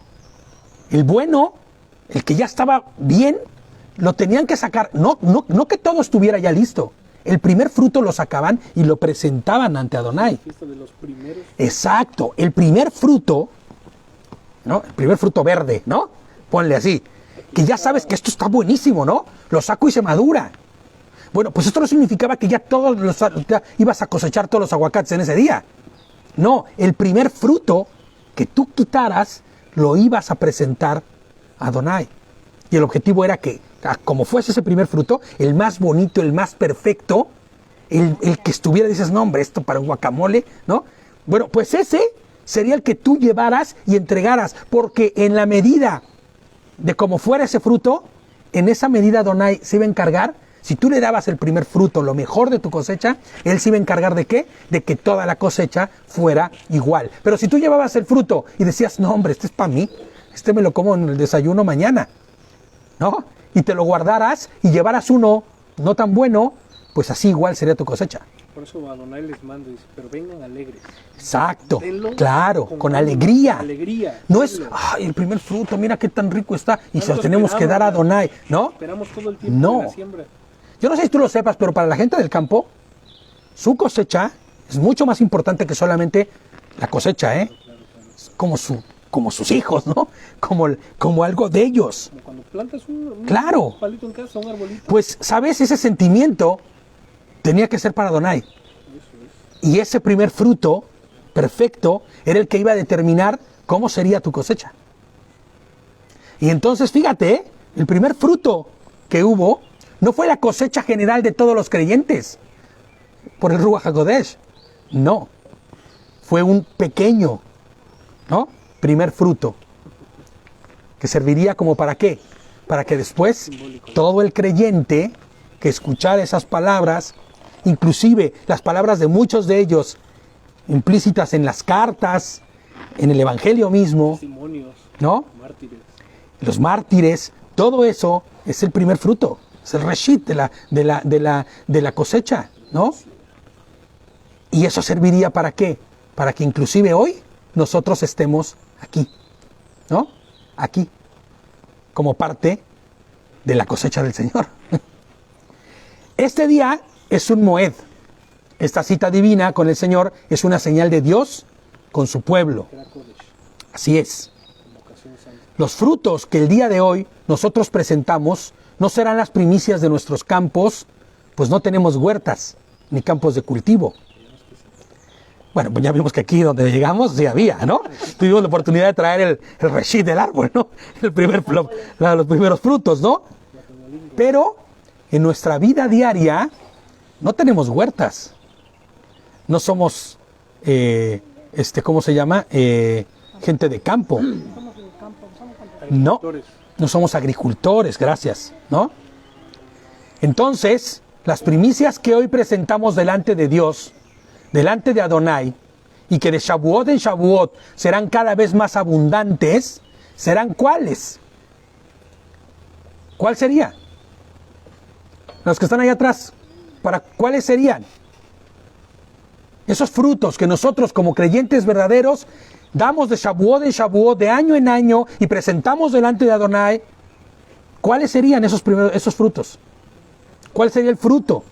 [SPEAKER 1] el bueno, el que ya estaba bien, lo tenían que sacar. No que todo estuviera ya listo. El primer fruto lo sacaban y lo presentaban ante Adonai.
[SPEAKER 2] Fiesta de los primeros.
[SPEAKER 1] Exacto, el primer fruto, ¿no? El primer fruto verde, ¿no? Ponle así. Que ya sabes que esto está buenísimo, ¿no? Lo saco y se madura. Bueno, pues esto no significaba que ya ya ibas a cosechar todos los aguacates en ese día. No, el primer fruto que tú quitaras lo ibas a presentar a Adonai. Y el objetivo era que, como fuese ese primer fruto, el más bonito, el más perfecto, el que estuviera, dices, no hombre, esto para un guacamole, ¿no? Bueno, pues ese sería el que tú llevaras y entregaras, porque en la medida de cómo fuera ese fruto, en esa medida Adonai se iba a encargar. Si tú le dabas el primer fruto, lo mejor de tu cosecha, él se iba a encargar ¿de qué? De que toda la cosecha fuera igual. Pero si tú llevabas el fruto y decías, no hombre, este es para mí, este me lo como en el desayuno mañana, ¿no? Y te lo guardaras y llevaras uno no tan bueno, pues así igual sería tu cosecha.
[SPEAKER 2] Por eso Adonai les manda y dice, pero vengan alegres.
[SPEAKER 1] Exacto,
[SPEAKER 2] Denlo
[SPEAKER 1] claro, con
[SPEAKER 2] ánimo,
[SPEAKER 1] alegría.
[SPEAKER 2] Alegría.
[SPEAKER 1] No es,
[SPEAKER 2] denlo.
[SPEAKER 1] ay, el primer fruto, mira qué tan rico está, y se
[SPEAKER 2] No
[SPEAKER 1] lo tenemos que dar a Adonai, ¿no?
[SPEAKER 2] Esperamos todo el tiempo
[SPEAKER 1] No.
[SPEAKER 2] de la siembra.
[SPEAKER 1] Yo no sé si tú lo sepas, pero para la gente del campo, su cosecha es mucho más importante que solamente la cosecha, ¿eh? Es como sus hijos, ¿no? Como algo de ellos.
[SPEAKER 2] Como cuando plantas un
[SPEAKER 1] Claro.
[SPEAKER 2] palito en casa, un arbolito.
[SPEAKER 1] Pues, ¿sabes? Ese sentimiento tenía que ser para Adonai. Y ese primer fruto perfecto era el que iba a determinar cómo sería tu cosecha. Y entonces, fíjate, ¿eh? El primer fruto que hubo no fue la cosecha general de todos los creyentes por el Ruach HaKodesh. No. Fue un pequeño, ¿no? Primer fruto. Que serviría como para qué? Para que después todo el creyente que escuchara esas palabras, inclusive las palabras de muchos de ellos implícitas en las cartas, en el Evangelio mismo,
[SPEAKER 2] Testimonios,
[SPEAKER 1] ¿no?
[SPEAKER 2] mártires.
[SPEAKER 1] Los mártires, todo eso es el primer fruto, es el reshit de la cosecha, ¿no? Y eso serviría ¿para qué? Para que inclusive hoy nosotros estemos aquí, ¿no? Aquí, como parte de la cosecha del Señor. Este día es un Moed. Esta cita divina con el Señor es una señal de Dios con su pueblo.
[SPEAKER 2] Era Kodesh,
[SPEAKER 1] Así es.
[SPEAKER 2] convocación santa.
[SPEAKER 1] Los frutos que el día de hoy nosotros presentamos no serán las primicias de nuestros campos, pues no tenemos huertas ni campos de cultivo. Bueno, pues ya vimos que aquí donde llegamos sí había, ¿no? Tuvimos la oportunidad de traer el reshit del árbol, ¿no? Los primeros frutos, ¿no? Pero en nuestra vida diaria no tenemos huertas. No somos, ¿cómo se llama? Gente de campo. No,
[SPEAKER 2] Agricultores.
[SPEAKER 1] no somos agricultores, gracias, ¿no? Entonces, las primicias que hoy presentamos delante de Dios, delante de Adonai, y que de Shavuot en Shavuot serán cada vez más abundantes, ¿serán cuáles? ¿Cuál sería? Los que están ahí atrás, ¿para cuáles serían? Esos frutos que nosotros como creyentes verdaderos damos de Shavuot en Shavuot, de año en año, y presentamos delante de Adonai, ¿cuáles serían esos frutos? ¿Cuál sería el fruto?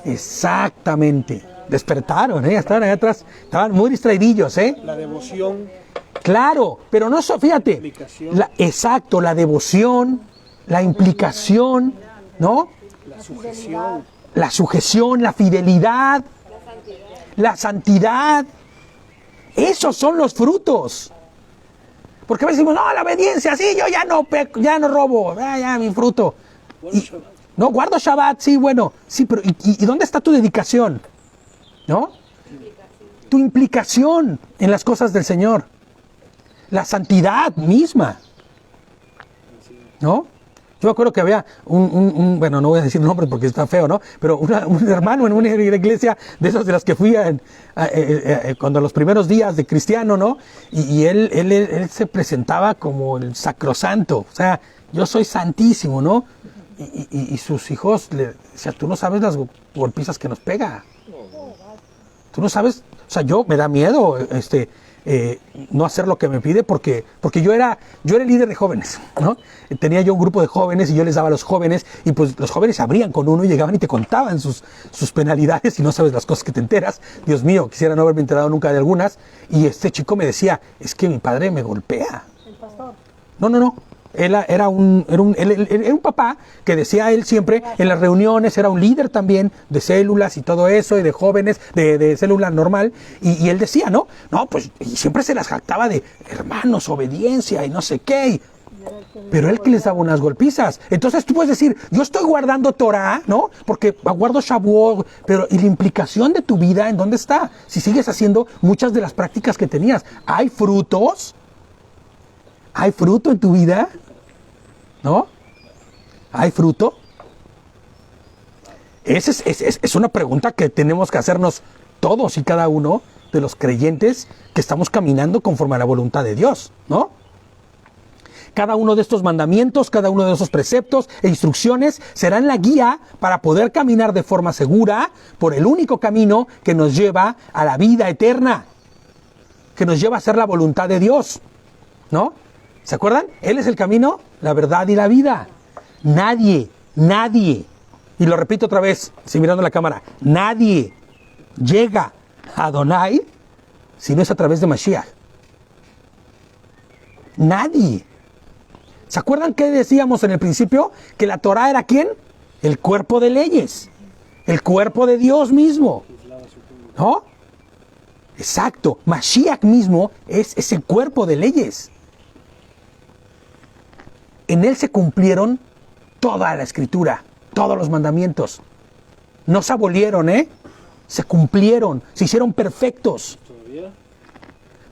[SPEAKER 1] Exactamente. Despertaron, estaban allá atrás, estaban muy distraidillos,
[SPEAKER 2] La devoción,
[SPEAKER 1] Claro, pero no, fíjate,
[SPEAKER 2] Implicación.
[SPEAKER 1] exacto, la devoción, la implicación, ¿no?
[SPEAKER 2] la sujeción,
[SPEAKER 1] La sujeción, la fidelidad, la santidad. Esos son los frutos. Porque a veces decimos, no, la obediencia, sí, yo ya no robo, ya mi fruto.
[SPEAKER 2] guardo Shabbat.
[SPEAKER 1] No, guardo Shabbat, sí, bueno, sí, pero ¿y dónde está tu dedicación? ¿No? Tu implicación en las cosas del Señor. La santidad misma. ¿No? Yo me acuerdo que había bueno, no voy a decir nombre porque está feo, ¿no? Pero un hermano en una iglesia de esas de las que fui cuando los primeros días de cristiano, ¿no? Y él se presentaba como el sacrosanto. O sea, yo soy santísimo, ¿no? Y sus hijos le decían, tú no sabes las golpizas que nos pega. Tú no sabes, o sea, me da miedo no hacer lo que me pide porque yo era el líder de jóvenes, ¿no? Tenía yo un grupo de jóvenes y yo les daba a los jóvenes y pues los jóvenes se abrían con uno y llegaban y te contaban sus penalidades y no sabes las cosas que te enteras. Dios mío, quisiera no haberme enterado nunca de algunas. Y este chico me decía, es que mi padre me golpea.
[SPEAKER 5] El pastor.
[SPEAKER 1] No. Él era un papá que decía él siempre en las reuniones, era un líder también de células y todo eso, y de jóvenes, de célula normal, y él decía, no, pues y siempre se las jactaba de hermanos, obediencia y no sé qué, pero él que les daba unas golpizas. Entonces tú puedes decir, yo estoy guardando Torah, ¿no? Porque guardo Shavuot, pero ¿y la implicación de tu vida en dónde está? Si sigues haciendo muchas de las prácticas que tenías, ¿hay frutos? ¿Hay fruto en tu vida? ¿No? ¿Hay fruto? Esa es una pregunta que tenemos que hacernos todos y cada uno de los creyentes que estamos caminando conforme a la voluntad de Dios, ¿no? Cada uno de estos mandamientos, cada uno de esos preceptos e instrucciones serán la guía para poder caminar de forma segura por el único camino que nos lleva a la vida eterna, que nos lleva a hacer la voluntad de Dios, ¿no? ¿Se acuerdan? Él es el camino, la verdad y la vida. Nadie, y lo repito otra vez, si mirando la cámara, nadie llega a Adonai si no es a través de Mashiach. Nadie. ¿Se acuerdan qué decíamos en el principio? Que la Torah era ¿quién? El cuerpo de leyes. El cuerpo de Dios mismo. ¿No? Exacto. Mashiach mismo es ese cuerpo de leyes. En él se cumplieron toda la escritura, todos los mandamientos. No se abolieron, se cumplieron, se hicieron perfectos.
[SPEAKER 2] ¿Todavía?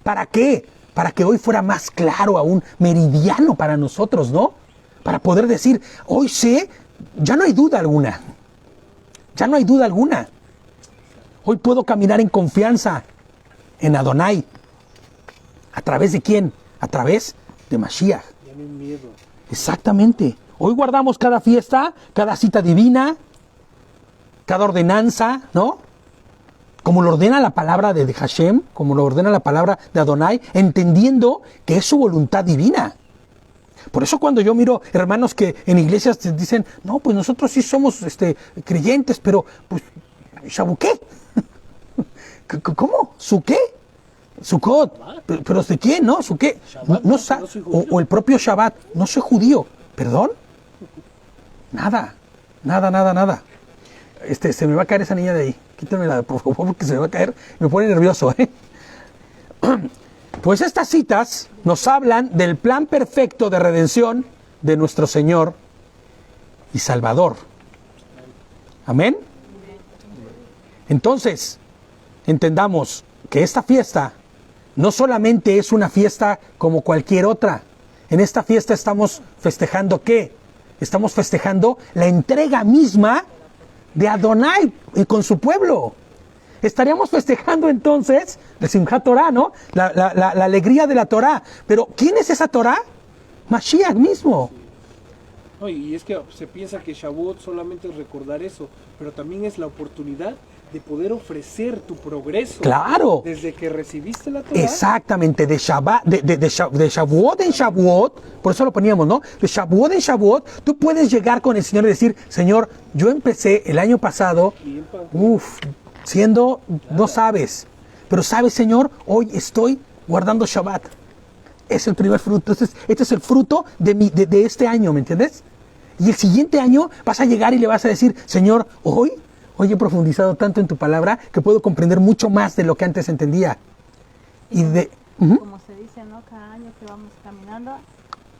[SPEAKER 1] ¿Para qué? Para que hoy fuera más claro, aún meridiano para nosotros, ¿no? Para poder decir, hoy sé, ya no hay duda alguna. Ya no hay duda alguna. Hoy puedo caminar en confianza en Adonai. ¿A través de quién? A través de Mashiach.
[SPEAKER 2] Ya no hay miedo.
[SPEAKER 1] Exactamente. Hoy guardamos cada fiesta, cada cita divina, cada ordenanza, ¿no? Como lo ordena la palabra de Hashem, como lo ordena la palabra de Adonai, entendiendo que es su voluntad divina. Por eso cuando yo miro hermanos que en iglesias te dicen, no, pues nosotros sí somos creyentes, pero pues, ¿Shabu qué? ¿Cómo? ¿Su qué? Sukkot, pero ¿de quién? ¿No? ¿Su qué? O el propio Shabbat. No soy judío. ¿Perdón? Nada. Se me va a caer esa niña de ahí. Quítamela, por favor, porque se me va a caer. Me pone nervioso, Pues estas citas nos hablan del plan perfecto de redención de nuestro Señor y Salvador. Amén. Entonces, entendamos que esta fiesta no solamente es una fiesta como cualquier otra. En esta fiesta estamos festejando ¿qué? Estamos festejando la entrega misma de Adonai con su pueblo. Estaríamos festejando entonces el Simchat Torah, ¿no? La alegría de la Torah. Pero ¿quién es esa Torah? Mashiach mismo.
[SPEAKER 2] No, y es que se piensa que Shavuot solamente es recordar eso, pero también es la oportunidad de poder ofrecer tu progreso.
[SPEAKER 1] Claro.
[SPEAKER 2] Desde que recibiste la Torah.
[SPEAKER 1] Exactamente, de Shavuot en Shavuot, por eso lo poníamos, ¿no? De Shavuot en Shavuot, tú puedes llegar con el Señor y decir, Señor, yo empecé el año pasado, siendo, no sabes, pero sabes, Señor, hoy estoy guardando Shabbat. Es el primer fruto, este es el fruto de este año, ¿me entiendes? Y el siguiente año vas a llegar y le vas a decir, Señor, hoy he profundizado tanto en tu palabra que puedo comprender mucho más de lo que antes entendía. Y
[SPEAKER 3] como se dice, ¿no? Cada año que vamos caminando,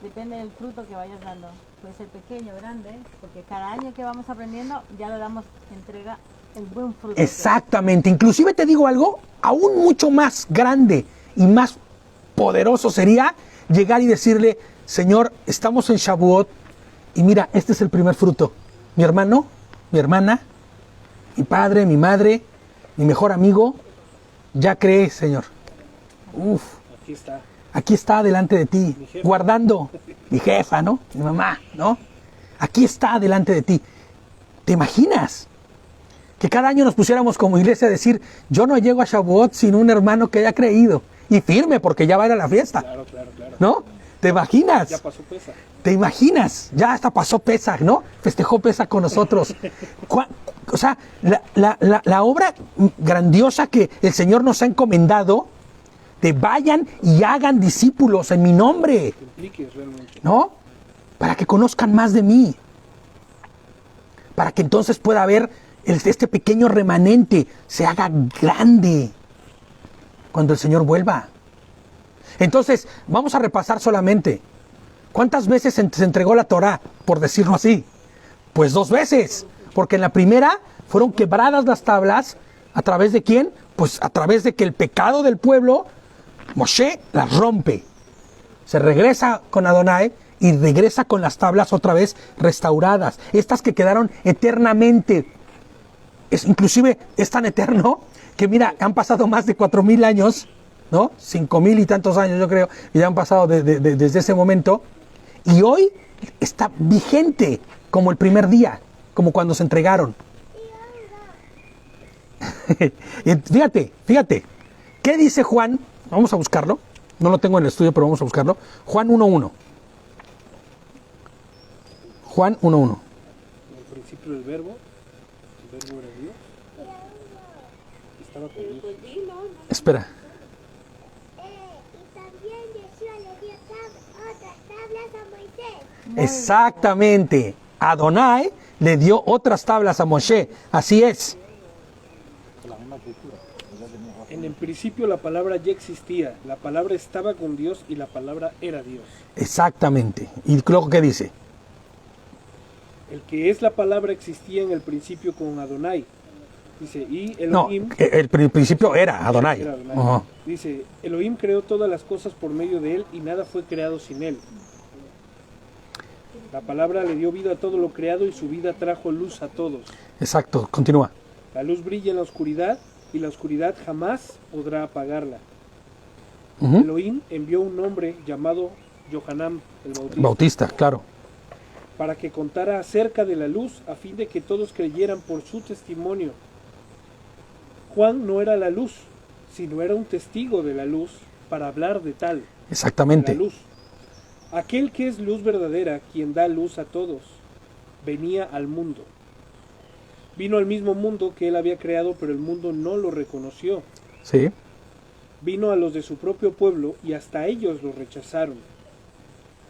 [SPEAKER 3] depende del fruto que vayas dando. Puede ser pequeño, grande, porque cada año que vamos aprendiendo, ya le damos entrega el buen fruto.
[SPEAKER 1] Exactamente. Inclusive te digo algo, aún mucho más grande y más poderoso sería llegar y decirle, Señor, estamos en Shavuot y mira, este es el primer fruto. Mi hermano, mi hermana, mi padre, mi madre, mi mejor amigo, ya cree, Señor.
[SPEAKER 2] Aquí está.
[SPEAKER 1] aquí está delante de ti,
[SPEAKER 2] Mi jefa.
[SPEAKER 1] guardando, mi jefa, ¿no? Mi mamá, ¿no? Aquí está delante de ti. ¿Te imaginas? Que cada año nos pusiéramos como iglesia a decir, yo no llego a Shavuot sin un hermano que haya creído. Y firme, porque ya va a ir a la fiesta.
[SPEAKER 2] Claro.
[SPEAKER 1] ¿No? ¿Te imaginas?
[SPEAKER 2] Ya pasó Pesaj.
[SPEAKER 1] ¿Te imaginas? Ya hasta pasó Pesaj, ¿no? Festejó Pesaj con nosotros. O sea, la obra grandiosa que el Señor nos ha encomendado, de vayan y hagan discípulos en mi nombre,
[SPEAKER 2] Que impliques realmente.
[SPEAKER 1] ¿no? Para que conozcan más de mí. Para que entonces pueda haber este pequeño remanente se haga grande cuando el Señor vuelva. Entonces, vamos a repasar solamente. ¿Cuántas veces se entregó la Torá, por decirlo así? Pues 2 veces. Porque en la primera fueron quebradas las tablas. ¿A través de quién? Pues a través de que el pecado del pueblo, Moshe las rompe. Se regresa con Adonai y regresa con las tablas otra vez restauradas. Estas que quedaron eternamente. Inclusive es tan eterno que mira, han pasado más de 4,000 años, ¿no? 5,000 y tantos años yo creo, que ya han pasado desde ese momento. Y hoy está vigente como el primer día, como cuando se entregaron. Fíjate, ¿qué dice Juan? Vamos a buscarlo, no lo tengo en el estudio, pero vamos a buscarlo. Juan 1:1. Juan 1:1.
[SPEAKER 2] En el principio el verbo era Dios. Estaba con Dios.
[SPEAKER 1] Espera.
[SPEAKER 6] Y también Yeshua le dio otras tablas a Moisés.
[SPEAKER 1] Exactamente. Adonai le dio otras tablas a Moshe. Así es.
[SPEAKER 2] En el principio la palabra ya existía, la palabra estaba con Dios y la palabra era Dios.
[SPEAKER 1] Exactamente. ¿Y luego qué dice?
[SPEAKER 2] El que es la palabra existía en el principio con Adonai. Dice, y
[SPEAKER 1] No,
[SPEAKER 2] Elohim...
[SPEAKER 1] el principio era Adonai.
[SPEAKER 2] Era Adonai.
[SPEAKER 1] Ajá.
[SPEAKER 2] Dice, Elohim creó todas las cosas por medio de él y nada fue creado sin él. La palabra le dio vida a todo lo creado y su vida trajo luz a todos.
[SPEAKER 1] Exacto, continúa.
[SPEAKER 2] La luz brilla en la oscuridad y la oscuridad jamás podrá apagarla.
[SPEAKER 1] Ujú.
[SPEAKER 2] Elohim envió un hombre llamado Yohanan el Bautista
[SPEAKER 1] Bautista, claro.
[SPEAKER 2] para que contara acerca de la luz a fin de que todos creyeran por su testimonio. Juan no era la luz, sino era un testigo de la luz para hablar de tal, de la
[SPEAKER 1] Exactamente.
[SPEAKER 2] luz. Aquel que es luz verdadera, quien da luz a todos, venía al mundo. Vino al mismo mundo que él había creado, pero el mundo no lo reconoció.
[SPEAKER 1] Sí.
[SPEAKER 2] Vino a los de su propio pueblo y hasta ellos lo rechazaron.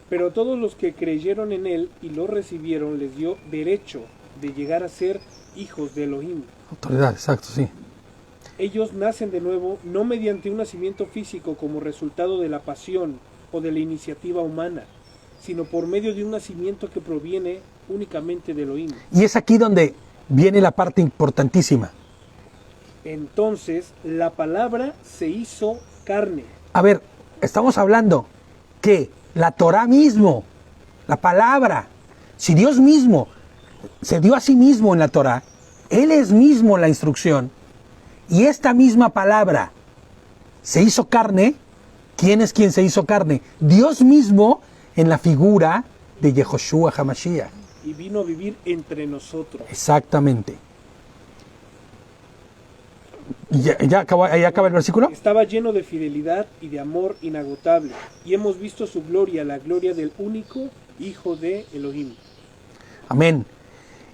[SPEAKER 2] Pero todos los que creyeron en él y lo recibieron les dio derecho de llegar a ser hijos de Elohim.
[SPEAKER 1] Autoridad, exacto, sí.
[SPEAKER 2] Ellos nacen de nuevo no mediante un nacimiento físico como resultado de la pasión o de la iniciativa humana, sino por medio de un nacimiento que proviene únicamente de Elohim.
[SPEAKER 1] Y es aquí donde viene la parte importantísima.
[SPEAKER 2] Entonces la palabra se hizo carne.
[SPEAKER 1] A ver, estamos hablando que la Torah mismo, la palabra, si Dios mismo se dio a sí mismo en la Torah, Él es mismo la instrucción, y esta misma palabra se hizo carne. ¿Quién es quien se hizo carne? Dios mismo en la figura de Yehoshua HaMashiach.
[SPEAKER 2] Y vino a vivir entre nosotros.
[SPEAKER 1] Exactamente. ¿Ya acaba el versículo?
[SPEAKER 2] Estaba lleno de fidelidad y de amor inagotable, y hemos visto su gloria, la gloria del único Hijo de Elohim.
[SPEAKER 1] Amén.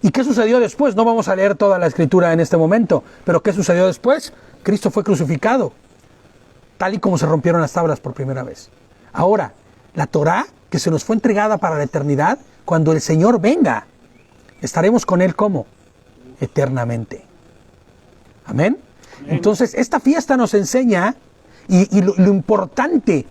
[SPEAKER 1] ¿Y qué sucedió después? No vamos a leer toda la escritura en este momento, pero ¿qué sucedió después? Cristo fue crucificado, tal y como se rompieron las tablas por primera vez. Ahora, la Torá, que se nos fue entregada para la eternidad, cuando el Señor venga, estaremos con Él ¿cómo? Eternamente. Amén. Entonces, esta fiesta nos enseña, y lo importante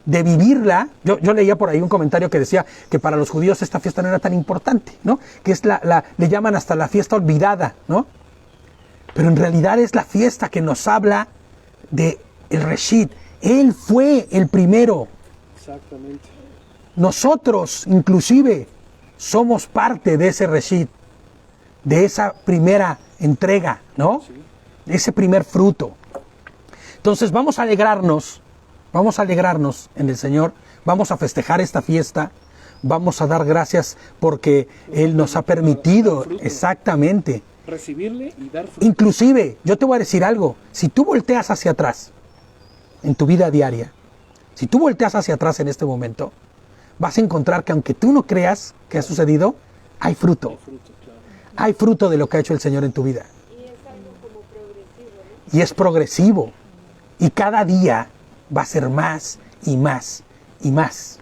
[SPEAKER 1] de vivirla, yo leía por ahí un comentario que decía que para los judíos esta fiesta no era tan importante, ¿no? Que es le llaman hasta la fiesta olvidada, ¿no? Pero en realidad es la fiesta que nos habla de el Reshit. Él fue el primero.
[SPEAKER 2] Exactamente.
[SPEAKER 1] Nosotros, inclusive, somos parte de ese Reshit, de esa primera entrega, ¿no?
[SPEAKER 2] Sí.
[SPEAKER 1] Ese primer fruto. Entonces vamos a alegrarnos Vamos a alegrarnos en el Señor, vamos a festejar esta fiesta, vamos a dar gracias porque Él nos ha permitido, exactamente.
[SPEAKER 2] Recibirle y dar fruto.
[SPEAKER 1] Inclusive, yo te voy a decir algo, si tú volteas hacia atrás en tu vida diaria, si tú volteas hacia atrás en este momento, vas a encontrar que aunque tú no creas que ha sucedido, hay fruto. Hay fruto de lo que ha hecho el Señor en tu vida. Y es progresivo. Y cada día va a ser más y más y más.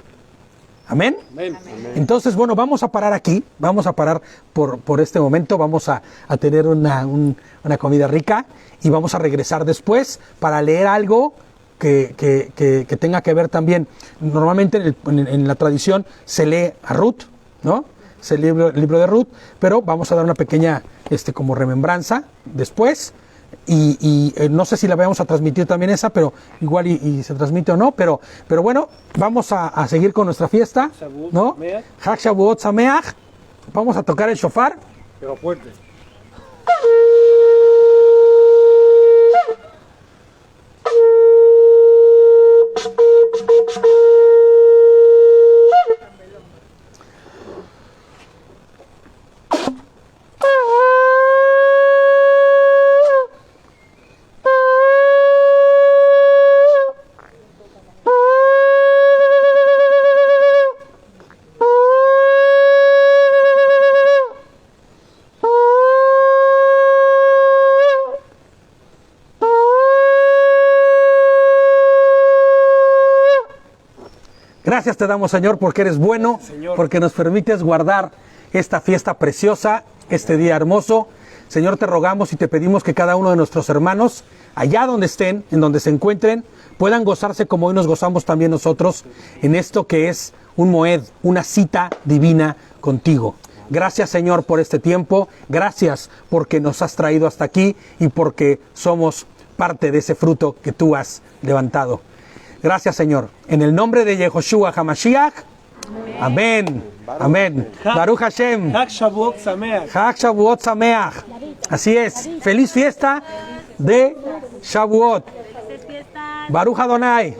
[SPEAKER 1] Amén.
[SPEAKER 2] Amén.
[SPEAKER 1] Entonces, bueno, vamos a parar aquí. Vamos a parar por este momento. Vamos a tener una comida rica y vamos a regresar después para leer algo que tenga que ver también. Normalmente en la tradición se lee a Ruth, ¿no? Es el libro de Ruth, pero vamos a dar una pequeña como remembranza después. Y no sé si la vamos a transmitir también esa, pero igual y se transmite o no, pero bueno, vamos a seguir con nuestra fiesta, ¿no? Hag Shavuot Sameach. Vamos a tocar el shofar.
[SPEAKER 4] Pero fuerte.
[SPEAKER 1] Gracias te damos, Señor, porque eres bueno,
[SPEAKER 2] Señor.
[SPEAKER 1] porque nos permites guardar esta fiesta preciosa, este día hermoso. Señor, te rogamos y te pedimos que cada uno de nuestros hermanos, allá donde estén, en donde se encuentren, puedan gozarse como hoy nos gozamos también nosotros en esto que es un Moed, una cita divina contigo. Gracias, Señor, por este tiempo. Gracias porque nos has traído hasta aquí y porque somos parte de ese fruto que tú has levantado. Gracias, Señor. En el nombre de Yehoshua HaMashiach. Amén. Amén. Baruch Hashem.
[SPEAKER 2] Hag Shavuot Sameach.
[SPEAKER 1] Hag Shavuot Sameach. Así es. Feliz fiesta de Shavuot. Baruch Adonai.